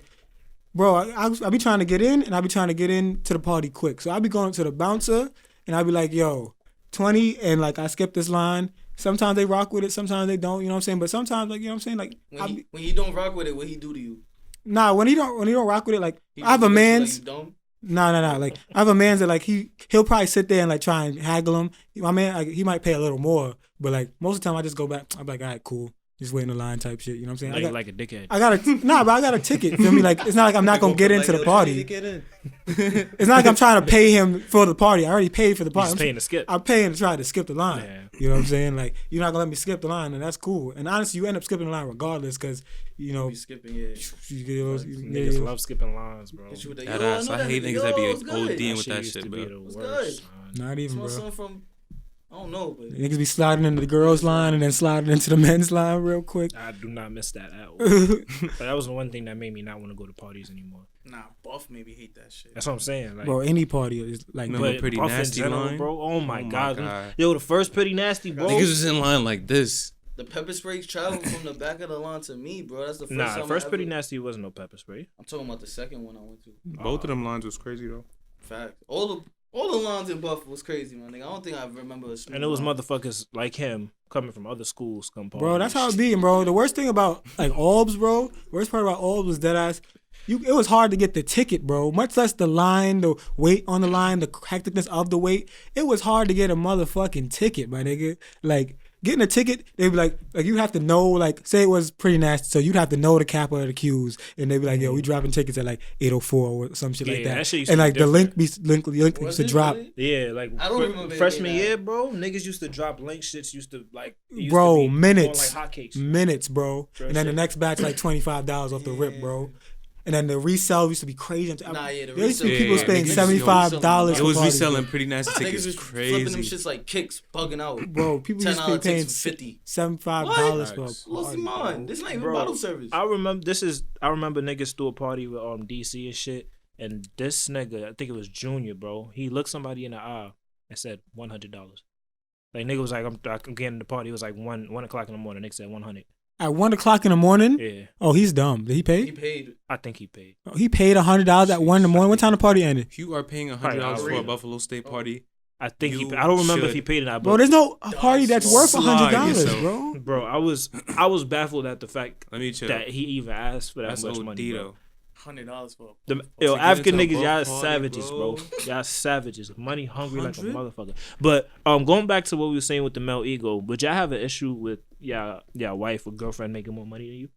bro, I be trying to get in, and I be trying to get in to the party quick. So I be going to the bouncer, and I be like, yo, 20, and like I skip this line. Sometimes they rock with it, sometimes they don't. You know what I'm saying? But sometimes, like, you know what I'm saying? Like, When he don't rock with it, what he do to you? nah, when he don't rock with it, like He I have a just looks man's. like you dumb? Nah. Like I have a man's that like he'll probably sit there and like try and haggle him. My man, like, he might pay a little more, but like most of the time I just go back. I'm like, all right, cool, just wait in the line type shit. You know what I'm saying? Like, like a dickhead. I got a ticket. Feel me? Like it's not like I'm not gonna get into the party. It's not like I'm trying to pay him for the party. I already paid for the You party. just paying to skip. I'm paying to try to skip the line. Yeah. You know what I'm saying? Like you're not gonna let me skip the line, and that's cool. And honestly, you end up skipping the line regardless, because you know Be skipping, yeah. you get those. Niggas love skipping lines, bro. Hit you with the, That yo, ass. know I hate niggas that yo, be it's good. ODing with that used shit, to be bro. the What's worst, good? son. Not even, Smell bro. something from, I don't know, but Niggas be sliding into the girls' line and then sliding into the men's line real quick. I do not miss that at all. But that was the one thing that made me not want to go to parties anymore. nah, Buff maybe hate that shit. That's what I'm saying. Like, Bro, any party is like, Remember but Pretty Buff in Nasty general, line? bro. Oh my Oh my god. God. Yo, the first Pretty Nasty, bro. Niggas was in line like this. The pepper spray traveled from the back of the line to me, bro. That's the first Nah, time the first I Pretty ever, Nasty wasn't no pepper spray. I'm talking about the second one I went to. Both of them lines was crazy though. Fact. All the lines in Buff was crazy, man. Nigga, I don't think I remember a smooth And it was line. motherfuckers like him coming from other schools come party. bro, that's how it be, bro. The worst thing about like Albs, bro. Worst part about Albs was that ass. It was hard to get the ticket, bro. Much less the line, the wait on the line, the hecticness of the wait. It was hard to get a motherfucking ticket, my nigga. Like getting a ticket, they'd be like you have to know, like say it was Pretty Nasty, so you'd have to know the Kappa or the Q's, and they'd be like, yo, we dropping tickets at like 8:04 or some shit like Yeah, that. that shit used And to be like the link different. used Was to it drop. really? Yeah, like I don't remember it freshman being that. year, bro. Niggas used to drop link shits. Used to like it used Bro, to be minutes. going like hotcakes. Minutes, bro. Real And then the shit. next batch like $25 off the rip, bro. And then the resell used to be crazy. Nah, yeah, the there used to be resell- people yeah, spending niggas used to $75 It for was parties, reselling bro. Pretty Nasty Niggas tickets was flipping them crazy. shits like kicks, bugging out. Bro, people used to $10 be paying tickets for 50. $75 for a Facts. Lost party, your mind. bro. This not even Bro, bottle service. I remember niggas threw a party with DC and shit, and this nigga, I think it was Junior, bro. He looked somebody in the eye and said $100. Like nigga was like, I'm getting the party. It was like 1:00 in the morning. Nigga said 100. At 1:00 in the morning? Yeah, Oh, he's dumb. Did he pay? He paid. I think he paid. Oh, he paid $100 at 1 in the morning. What time the party ended? If you are paying $100 for a Arena. Buffalo State party, I think he. You I don't remember if should. he paid or not, Bro, but there's no party that's worth Slide $100, yourself. bro. bro, I was baffled at the fact let me chill. that he even asked for that That's much OD money, bro. though. $100 for. Yo, To get African into a niggas, y'all Buff party, savages, bro. bro. Y'all savages. Money hungry like a 100? motherfucker. But going back to what we were saying with the male ego, would y'all have an issue with y'all wife or girlfriend making more money than you?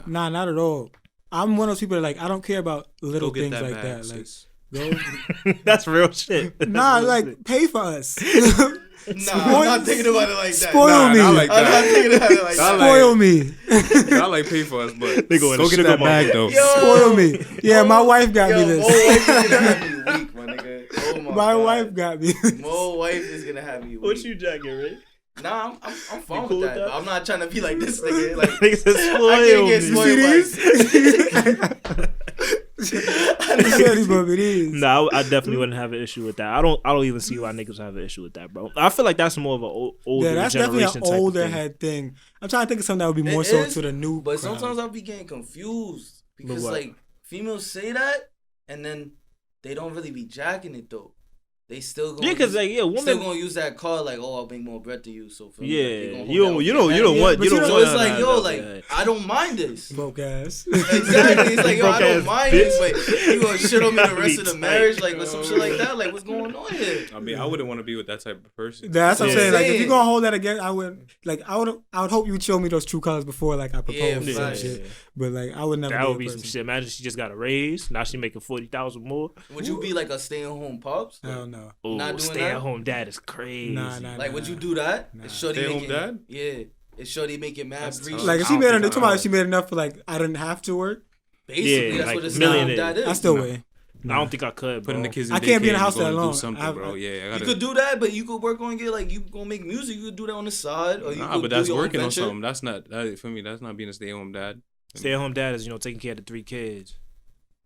Nah, not at all. I'm one of those people that like I don't care about little Go get things that like bag, that. Like, sis. go, That's real shit. That's nah, real like shit. pay for us. Nah, I'm not thinking about it like that. Spoil Nah, me. not like I'm not that. thinking about it like Nah, that. like- Spoil me. I like pay for us, but They go in go a get sugar that mama. bag though. Yo. Spoil me. Yeah, my wife got me Mo this. wife is gonna have me weak, my nigga. Oh my My God. wife got me this. Mo wife is gonna have me weak. What you jacking, right? Nah, I'm fine cool with with that, that? but I'm not trying to be like this nigga. Like Nigga said, spoil I can't get me. spoiled by. Shorty, but it is. No, I definitely wouldn't have an issue with that. I don't even see why niggas have an issue with that, bro. I feel like that's more of an older Yeah, that's definitely generation an type older of thing. head thing. I'm trying to think of something that would be more It so is, to the new. But crowd. sometimes I'll be getting confused because what? like females say that and then they don't really be jacking it though. They still gonna Yeah, because like still women. gonna use that card like, oh, I'll bring more bread to you. So feel me, Yeah, like, they gonna hold you that don't with you their don't hand. you don't want but you you don't know, So want it's her to like, have yo, that like bad. I don't mind this. broke ass. Exactly. It's like, yo, I Broke ass don't mind bitch. it, but you gonna shit on me the rest of the Be marriage, tight. like with some shit like that. Like, what's going on here? I mean, I wouldn't want to be with that type of person. That's what I'm Yeah. saying. Like, if Saying. you're gonna hold that again, I would hope you would show me those true colors before like I propose Yeah, or some facts. shit. But like I would never. That be would a be some person. shit. Imagine she just got a raise. Now she making 40,000 more. Would you be like a stay-at-home pops? Hell no. Oh, Not doing stay that? at home dad is crazy. Nah. Like, would you do that? Nah. Is shorty Stay-at-home making, dad? Yeah. Is shorty making mad That's breach? tough. Like if I she don't made think enough, I know. she made enough for like I didn't have to work. Basically, Yeah, that's like what it's millionaire. that is. I still Nah. wait. I don't think I could, bro. Putting the kids in I can't be in daycare the house and that going to long. do something, bro. Yeah, I You gotta. could do that, but you could work on get like you gonna make music. You could do that on the side, or you Nah, could but do that's your own working on venture. something. That's not that, for me. That's not being a stay-at-home dad. Stay-at-home dad is, taking care of the 3 kids.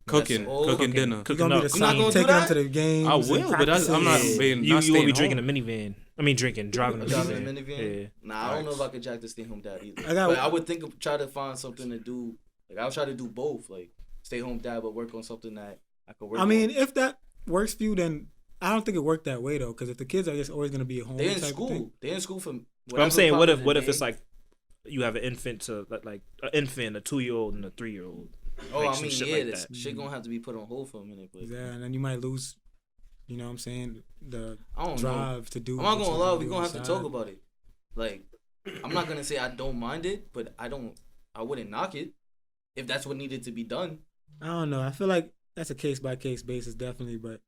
Cooking, all. cooking dinner. You're Cooking gonna be up. the You're not son, gonna do taking them that? to the games. I and will, but I'm not practices. being. You not will be staying drinking home. a minivan. I mean, driving a Driving a minivan. minivan? Yeah. Nah, I don't know if I could jack the stay home dad either. I got- But I would try to find something to do. Like I'll try to do both. Like stay home dad, but work on something that I could work. I mean, on. if that works for you, then I don't think it worked that way though. Because if the kids are just always gonna be at home, they're in type of thing- school. They're in school from. But I'm saying, what if it's like? like you have an infant to like an infant, a 2-year-old, and a 3-year-old. Oh, like I some mean, shit yeah, like this that. shit gonna have to be put on hold for a minute. But Yeah, and then you might lose. You know what I'm saying? The I don't know. drive to do. I'm not what gonna you lie. do We're on gonna the have to talk side. about it. Like, I'm not gonna say I don't mind it, but I wouldn't knock it if that's what needed to be done. I don't know. I feel like that's a case by case basis, definitely. But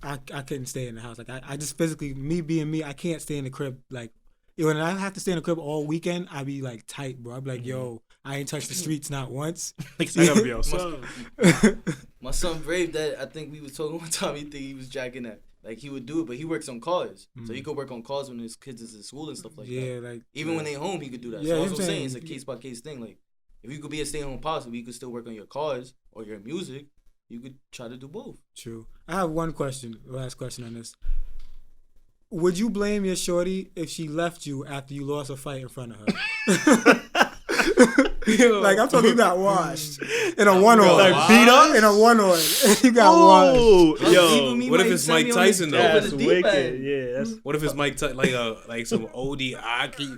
I couldn't stay in the house. Like I just physically, me being me, I can't stay in the crib. Like when I have to stay in the crib all weekend, I be like tight, bro. I be like, yo, I ain't touched the streets not once. Like, I gotta be outside. My son Brave, that I think we was talking one time. He think he was jacking that. Like he would do it, but he works on cars, so he could work on cars when his kids is in school and stuff like that. Yeah, like Even when they home, he could do that. Yeah, So I'm that's what I'm saying. saying. It's a case by case thing. Like if you could be a stay home posse, you could still work on your cars or your music. You could try to do both. True. I have one question, last question on this. Would you blame your shorty if she left you after you lost a fight in front of her? Like I'm talking, you got washed in a one on, Like, beat up in a one on. You got washed. Oh, Leaving yo, me what while if you it's send Mike me on Tyson, the- though? over that's the deep wicked. end. Yeah, that's What if it's like some OD Aki?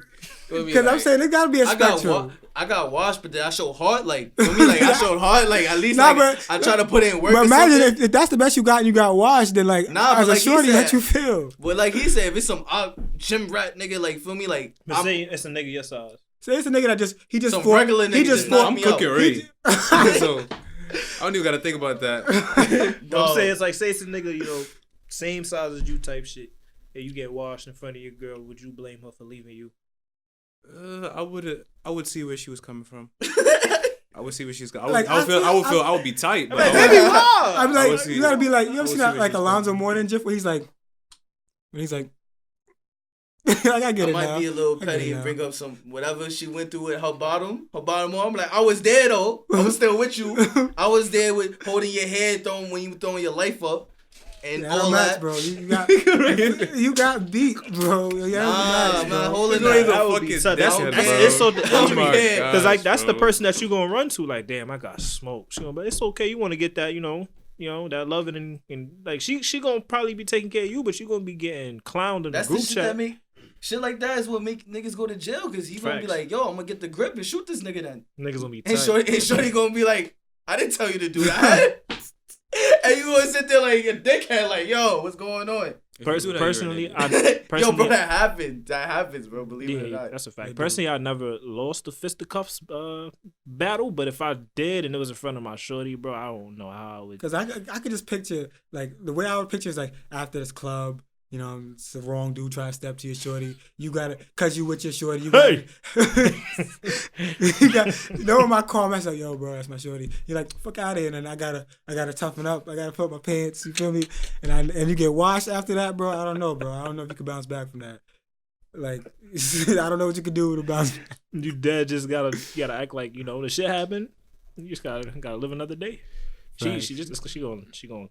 Because I'm saying there gotta be a spectrum. I got washed, but did I show heart? Like for me, like I showed heart. Like at least Nah, like, but- I try to put in work. But or imagine something. if that's the best you got and you got washed, then like Nah, but as a like he shorty, said- how you feel? But like he said, if it's some gym rat nigga, like feel me, like But I'm, say it's a nigga your size. So it's a nigga that just some fought. regular nigga He just knock fought. me Cooking out. Ray. So I don't even gotta think about that. No, I'm saying it's like, say it's a nigga, same size as you type shit. And you get washed in front of your girl. Would you blame her for leaving you? I would see where she was coming from. I would see where she's going. Like, I would be tight. But Like, I would- maybe I'm I like, would see- you gotta be like, you I ever would seen see that where like she's Alonzo coming Mourning gif where he's like, like I get I it might now. be a little I get petty it and now. bring up some whatever she went through with her bottom more. I'm like, I was there though. I was still with you. I was there with holding your head when you were throwing your life up and Yeah, all match, that. bro. You got beat, bro. Yeah, Nah, I'm not holding You ain't that. no That would be fucking tough. dickhead, That's- bro. it's so- Oh my Yeah. gosh, Because like that's the bro. person that you gonna run to. Like, damn, I got smoked. She gonna, but it's okay. You want to get that, that loving and like she gonna probably be taking care of you, but you gonna be getting clowned in That's the the group shit chat. that make shit like that is what make niggas go to jail because he gonna be Facts. like, yo, I'm gonna get the grip and shoot this nigga then. Niggas gonna be And tight. Shorty gonna be like, I didn't tell you to do that. And you gonna sit there like a dickhead, like, yo, what's going on? If you do that, Personally, you're an idiot. Yo, bro, that happens. That happens, bro. Believe it or Yeah, not. that's a They fact. do. Personally, I never lost the fisticuffs battle, but if I did and it was in front of my shorty, bro, I don't know how I would. Because I could just picture, like, the way I would picture is, like, after this club, it's the wrong dude trying to step to your shorty. You got to, because you with your shorty. You Hey! In my car, I'm like, yo, bro, that's my shorty. You're like, fuck out of here. And then I gotta toughen up. I gotta put my pants, you feel me? And you get washed after that, bro. I don't know, bro. I don't know if you can bounce back from that. Like, I don't know what you could do to bounce back. You dead just gotta act like the shit happened. You just gotta live another day. Right. She gonna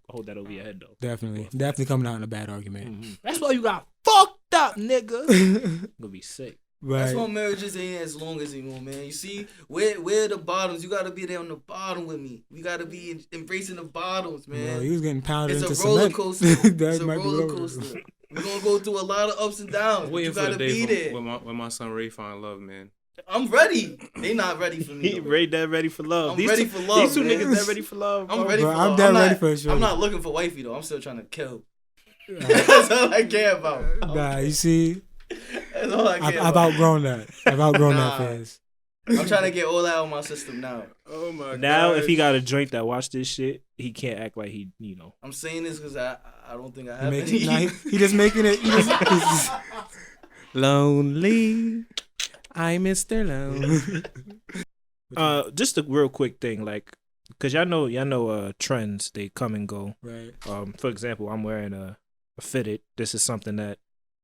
hold that over your head though. Definitely coming out in a bad argument. That's why you got fucked up, nigga. Gonna be sick. That's why Right. marriages ain't as long as anymore, man. You see, we're the bottoms. You gotta be there on the bottom with me. We gotta be embracing the bottoms, Bro, man. he was getting pounded It's into a roller cement. coaster. That It's a might be roller lower. coaster. We're gonna go through a lot of ups and downs. I'm But waiting you for the gotta be day there. when my son Ray find love, man. I'm ready. They not ready for me. He though. ready for love. I'm ready for love, These two man. niggas that ready for love. I'm bro. ready Bro, for I'm love. dead not, ready for a shorty. I'm not looking for wifey though. I'm still trying to kill. That's all I care about. Nah, you see, That's all I care I've about. outgrown that. I've outgrown Nah. that phase. I'm trying to get all that out of my system now. Oh my Now, if he got a joint that watch this shit, he can't act like he. I'm saying this because I don't think I He, have making, any. he just making it. He just, lonely, I Mr. Low. Just a real quick thing, like, cause y'all know, trends, they come and go. Right. For example, I'm wearing a fitted. This is something that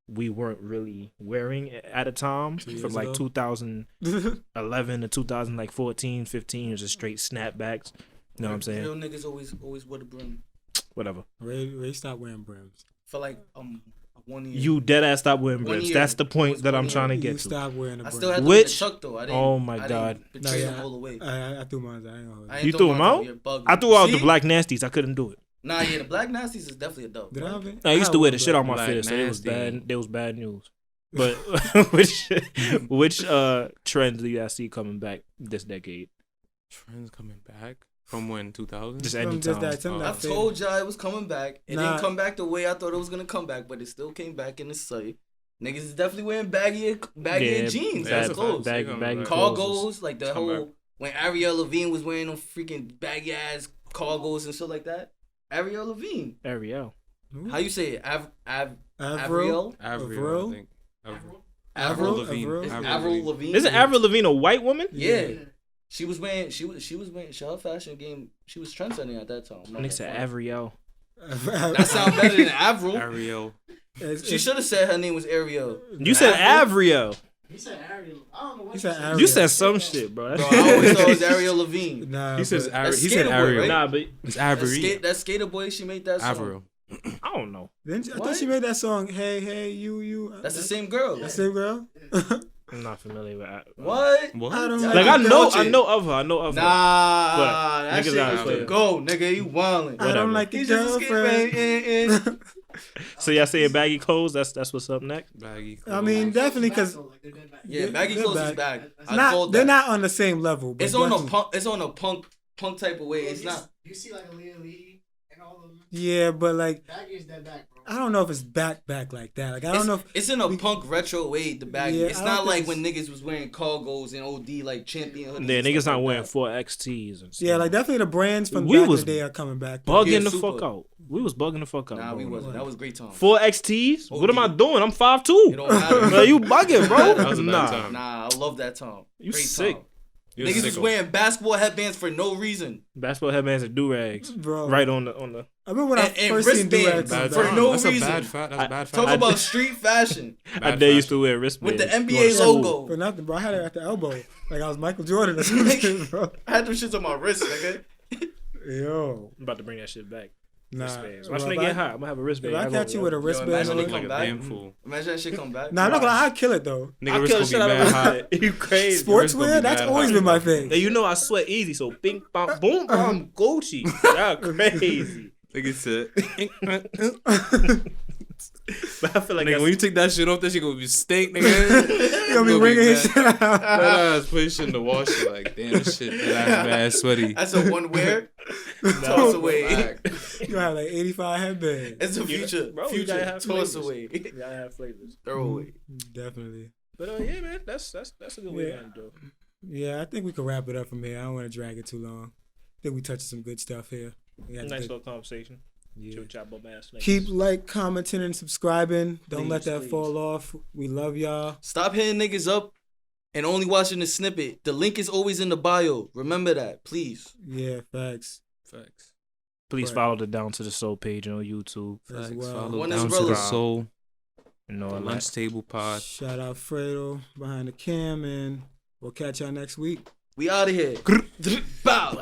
we weren't really wearing at a time 2 years from like ago. 2011 to 2014, 15. It was just straight snapbacks. You know what I'm saying? Real niggas always wear the brim. Whatever. Ray stopped wearing brims. For like 1 year. You dead ass stop wearing 1 brims. year. That's the It point was that 1 I'm year. trying to You get to. stopped wearing a I brim. still had them Which- in the tuck though. I didn't, Oh my I God. didn't betray No, them yeah. all the way. I threw mine. I ain't gonna hold I you. ain't You throw threw 'em mine out? You're bugging. I threw out the See? black nasties. I couldn't do it. Nah, yeah, the black nasties is definitely a dub. Did I have it? I used to wear the shit on on my Black fit, so it was nasty. bad. It was bad news. But which trends do you see coming back this decade? Trends coming back from when 2000. Just From just anytime. that, something I that faded. told y'all it was coming back. It Nah. didn't come back the way I thought it was gonna come back, but it still came back in the sight. Niggas is definitely wearing baggy Yeah, jeans. that's That's a clothes. fact. baggy Clothes Cargos, like the come whole back. when Ariel Levine was wearing them freaking baggy ass cargos and shit like that. Ariel Levine. Ariel. Who? How you say it? Avril? Avril? Avril, Avril? I think. Avril. Avril? Levine. Avril? It's Avril Avril Levine. Levine. Isn't Avril Lavigne a white woman? Yeah. She was wearing her fashion game. She was trendsetting at that time. And they said Avril. That sounds better than Avril. Ariel. She should have said her name was Ariel. You said Avril. He said Ariel. I don't know what He said Ariel. You said some shit, bro. Bro, I always thought it was Ariel Levine. Nah, He says but- Ariel. That's He said Skater Boy, Ariel. right? Nah, but It's That, Avril. that skater boy, she made that song. Avril. I don't know. I thought What? she made that song. Hey, you. That's the same girl. That same girl. I'm not familiar with that. What? What? I don't Like know. I know Watch of her. I know of her. Nah, But that niggas shit gotta used play to it. go, nigga. You wildin'. I don't like your He's just a skate girlfriend. So y'all saying baggy clothes? That's what's up next. Baggy. I mean, definitely because Yeah, baggy they're clothes is back. back. I called they're that. not on the same level. But It's on a definitely- punk. It's on a punk type of way. It's not. You see like a Leah Lee and all of them. Yeah, but like Baggy is that back, bro. I don't know if it's back like that. Like I don't know if It's in a punk retro way. The baggy. Yeah, It's I not don't like think when niggas was wearing cargos and OD like champion hoodies. Yeah, and niggas stuff not like wearing that. 4XTs and stuff. yeah, like definitely the brands from We back in was the day are coming back. bugging Yeah, the super. fuck out. We was bugging the fuck out. Nah, we bro. wasn't. That was great time. 4XTs? What am I OD. doing? I'm 5'2". It don't matter. Bro, you bugging, bro? That was a bad Nah. time. Nah, I love that time. You Great sick. time. You was Niggas was sicko. wearing basketball headbands for no reason. Basketball headbands and do rags, Bro. right on the. I remember when I And first seen wristbands. do-rags. Bad For time. no That's reason. a bad fact. That's a bad Talk fact. about street fashion I Bad dare used fashion. to wear wristbands with the NBA Going to school. logo. For nothing, bro. I had it at the elbow. Like I was Michael Jordan or something, bro. I had them shits on my wrist, nigga. Yo. I'm about to bring that shit back. Nah. Wristbands. Well, Watch me if get I- hot. I'm gonna have a wristband. If I catch you with a wristband, imagine You they look come like a back. damn fool. Imagine that shit come back. Nah, I'm not gonna lie, I'd kill it though. Nigga, I wrist kill gonna the be shit out mad of hot. it. You crazy? Sportswear, that's mad always hot. been my thing. Hey, you know I sweat easy, so bing, bam, boom, bam, Gucci. Y'all crazy. Nigga said. But I feel like Nigga, that's, when you take that shit off, that shit gonna be stink, nigga. You gonna be wringing his shit out. That ass put his shit in the wash. Shit like, damn, this shit, that ass bad sweaty. That's a one wear. Toss away. You gonna have like 85 headbands. It's a future. bro, you gotta Future. have Toss flavors. away. you gotta have flavors. Throw away. Definitely. But yeah, man, that's a good way Yeah. to do it. Yeah, I think we can wrap it up from here. I don't want to drag it too long. I think we touched some good stuff here. We had a Nice good- little conversation. yeah. Chill, chop, bum ass niggas. Keep like, commenting, and subscribing. Don't let Please, that please. fall off. We love y'all. Stop hitting niggas up and only watching the snippet. The link is always in the bio. Remember that, please. Yeah, facts. Facts. Please Right. follow the Down to the Soul page on YouTube. As Facts. well. Follow One is Down to relevant. the Soul. You know, The like, Lunchtable Pod. Shout out Fredo behind the cam, and we'll catch y'all next week. We out of here. Bow.